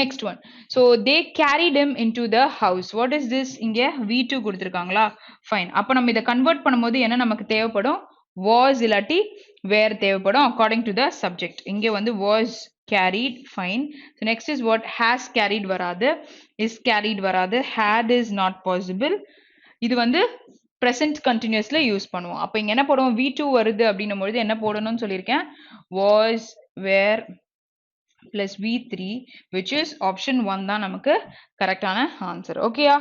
next one. So they carried him into the house. What is this, இங்கே V2 கொடுத்துருக்காங்களா. ஃபைன். அப்போ நம்ம இதை கன்வெர்ட் பண்ணும்போது என்ன நமக்கு தேவைப்படும், was இல்லாட்டி where தேவைப்படும் according to the subject. இங்கே வந்து was carried. Fine. So next is what, has carried வராது, is carried வராது, had is not possible. இது வந்து present continuously யூஸ் பண்ணுவோம். அப்போ இங்க என்ன போடுவோம், V2 வருது அப்படின்னும் பொழுது என்ன போடணும்னு சொல்லியிருக்கேன், was, were plus V3 which is option 1 தான் நமக்கு கரெக்டான ஆன்சர். ஓகேயா.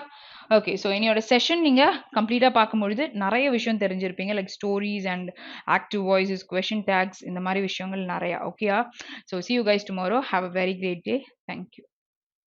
ஓகே ஸோ என்னோட செஷன் நீங்கள் கம்ப்ளீட்டாக பார்க்கும்பொழுது நிறைய விஷயம் தெரிஞ்சிருப்பீங்க, like stories and active voices, question tags, இந்த மாதிரி விஷயங்கள் நிறையா. ஓகேயா. So see you guys tomorrow. Have a very great day. Thank you.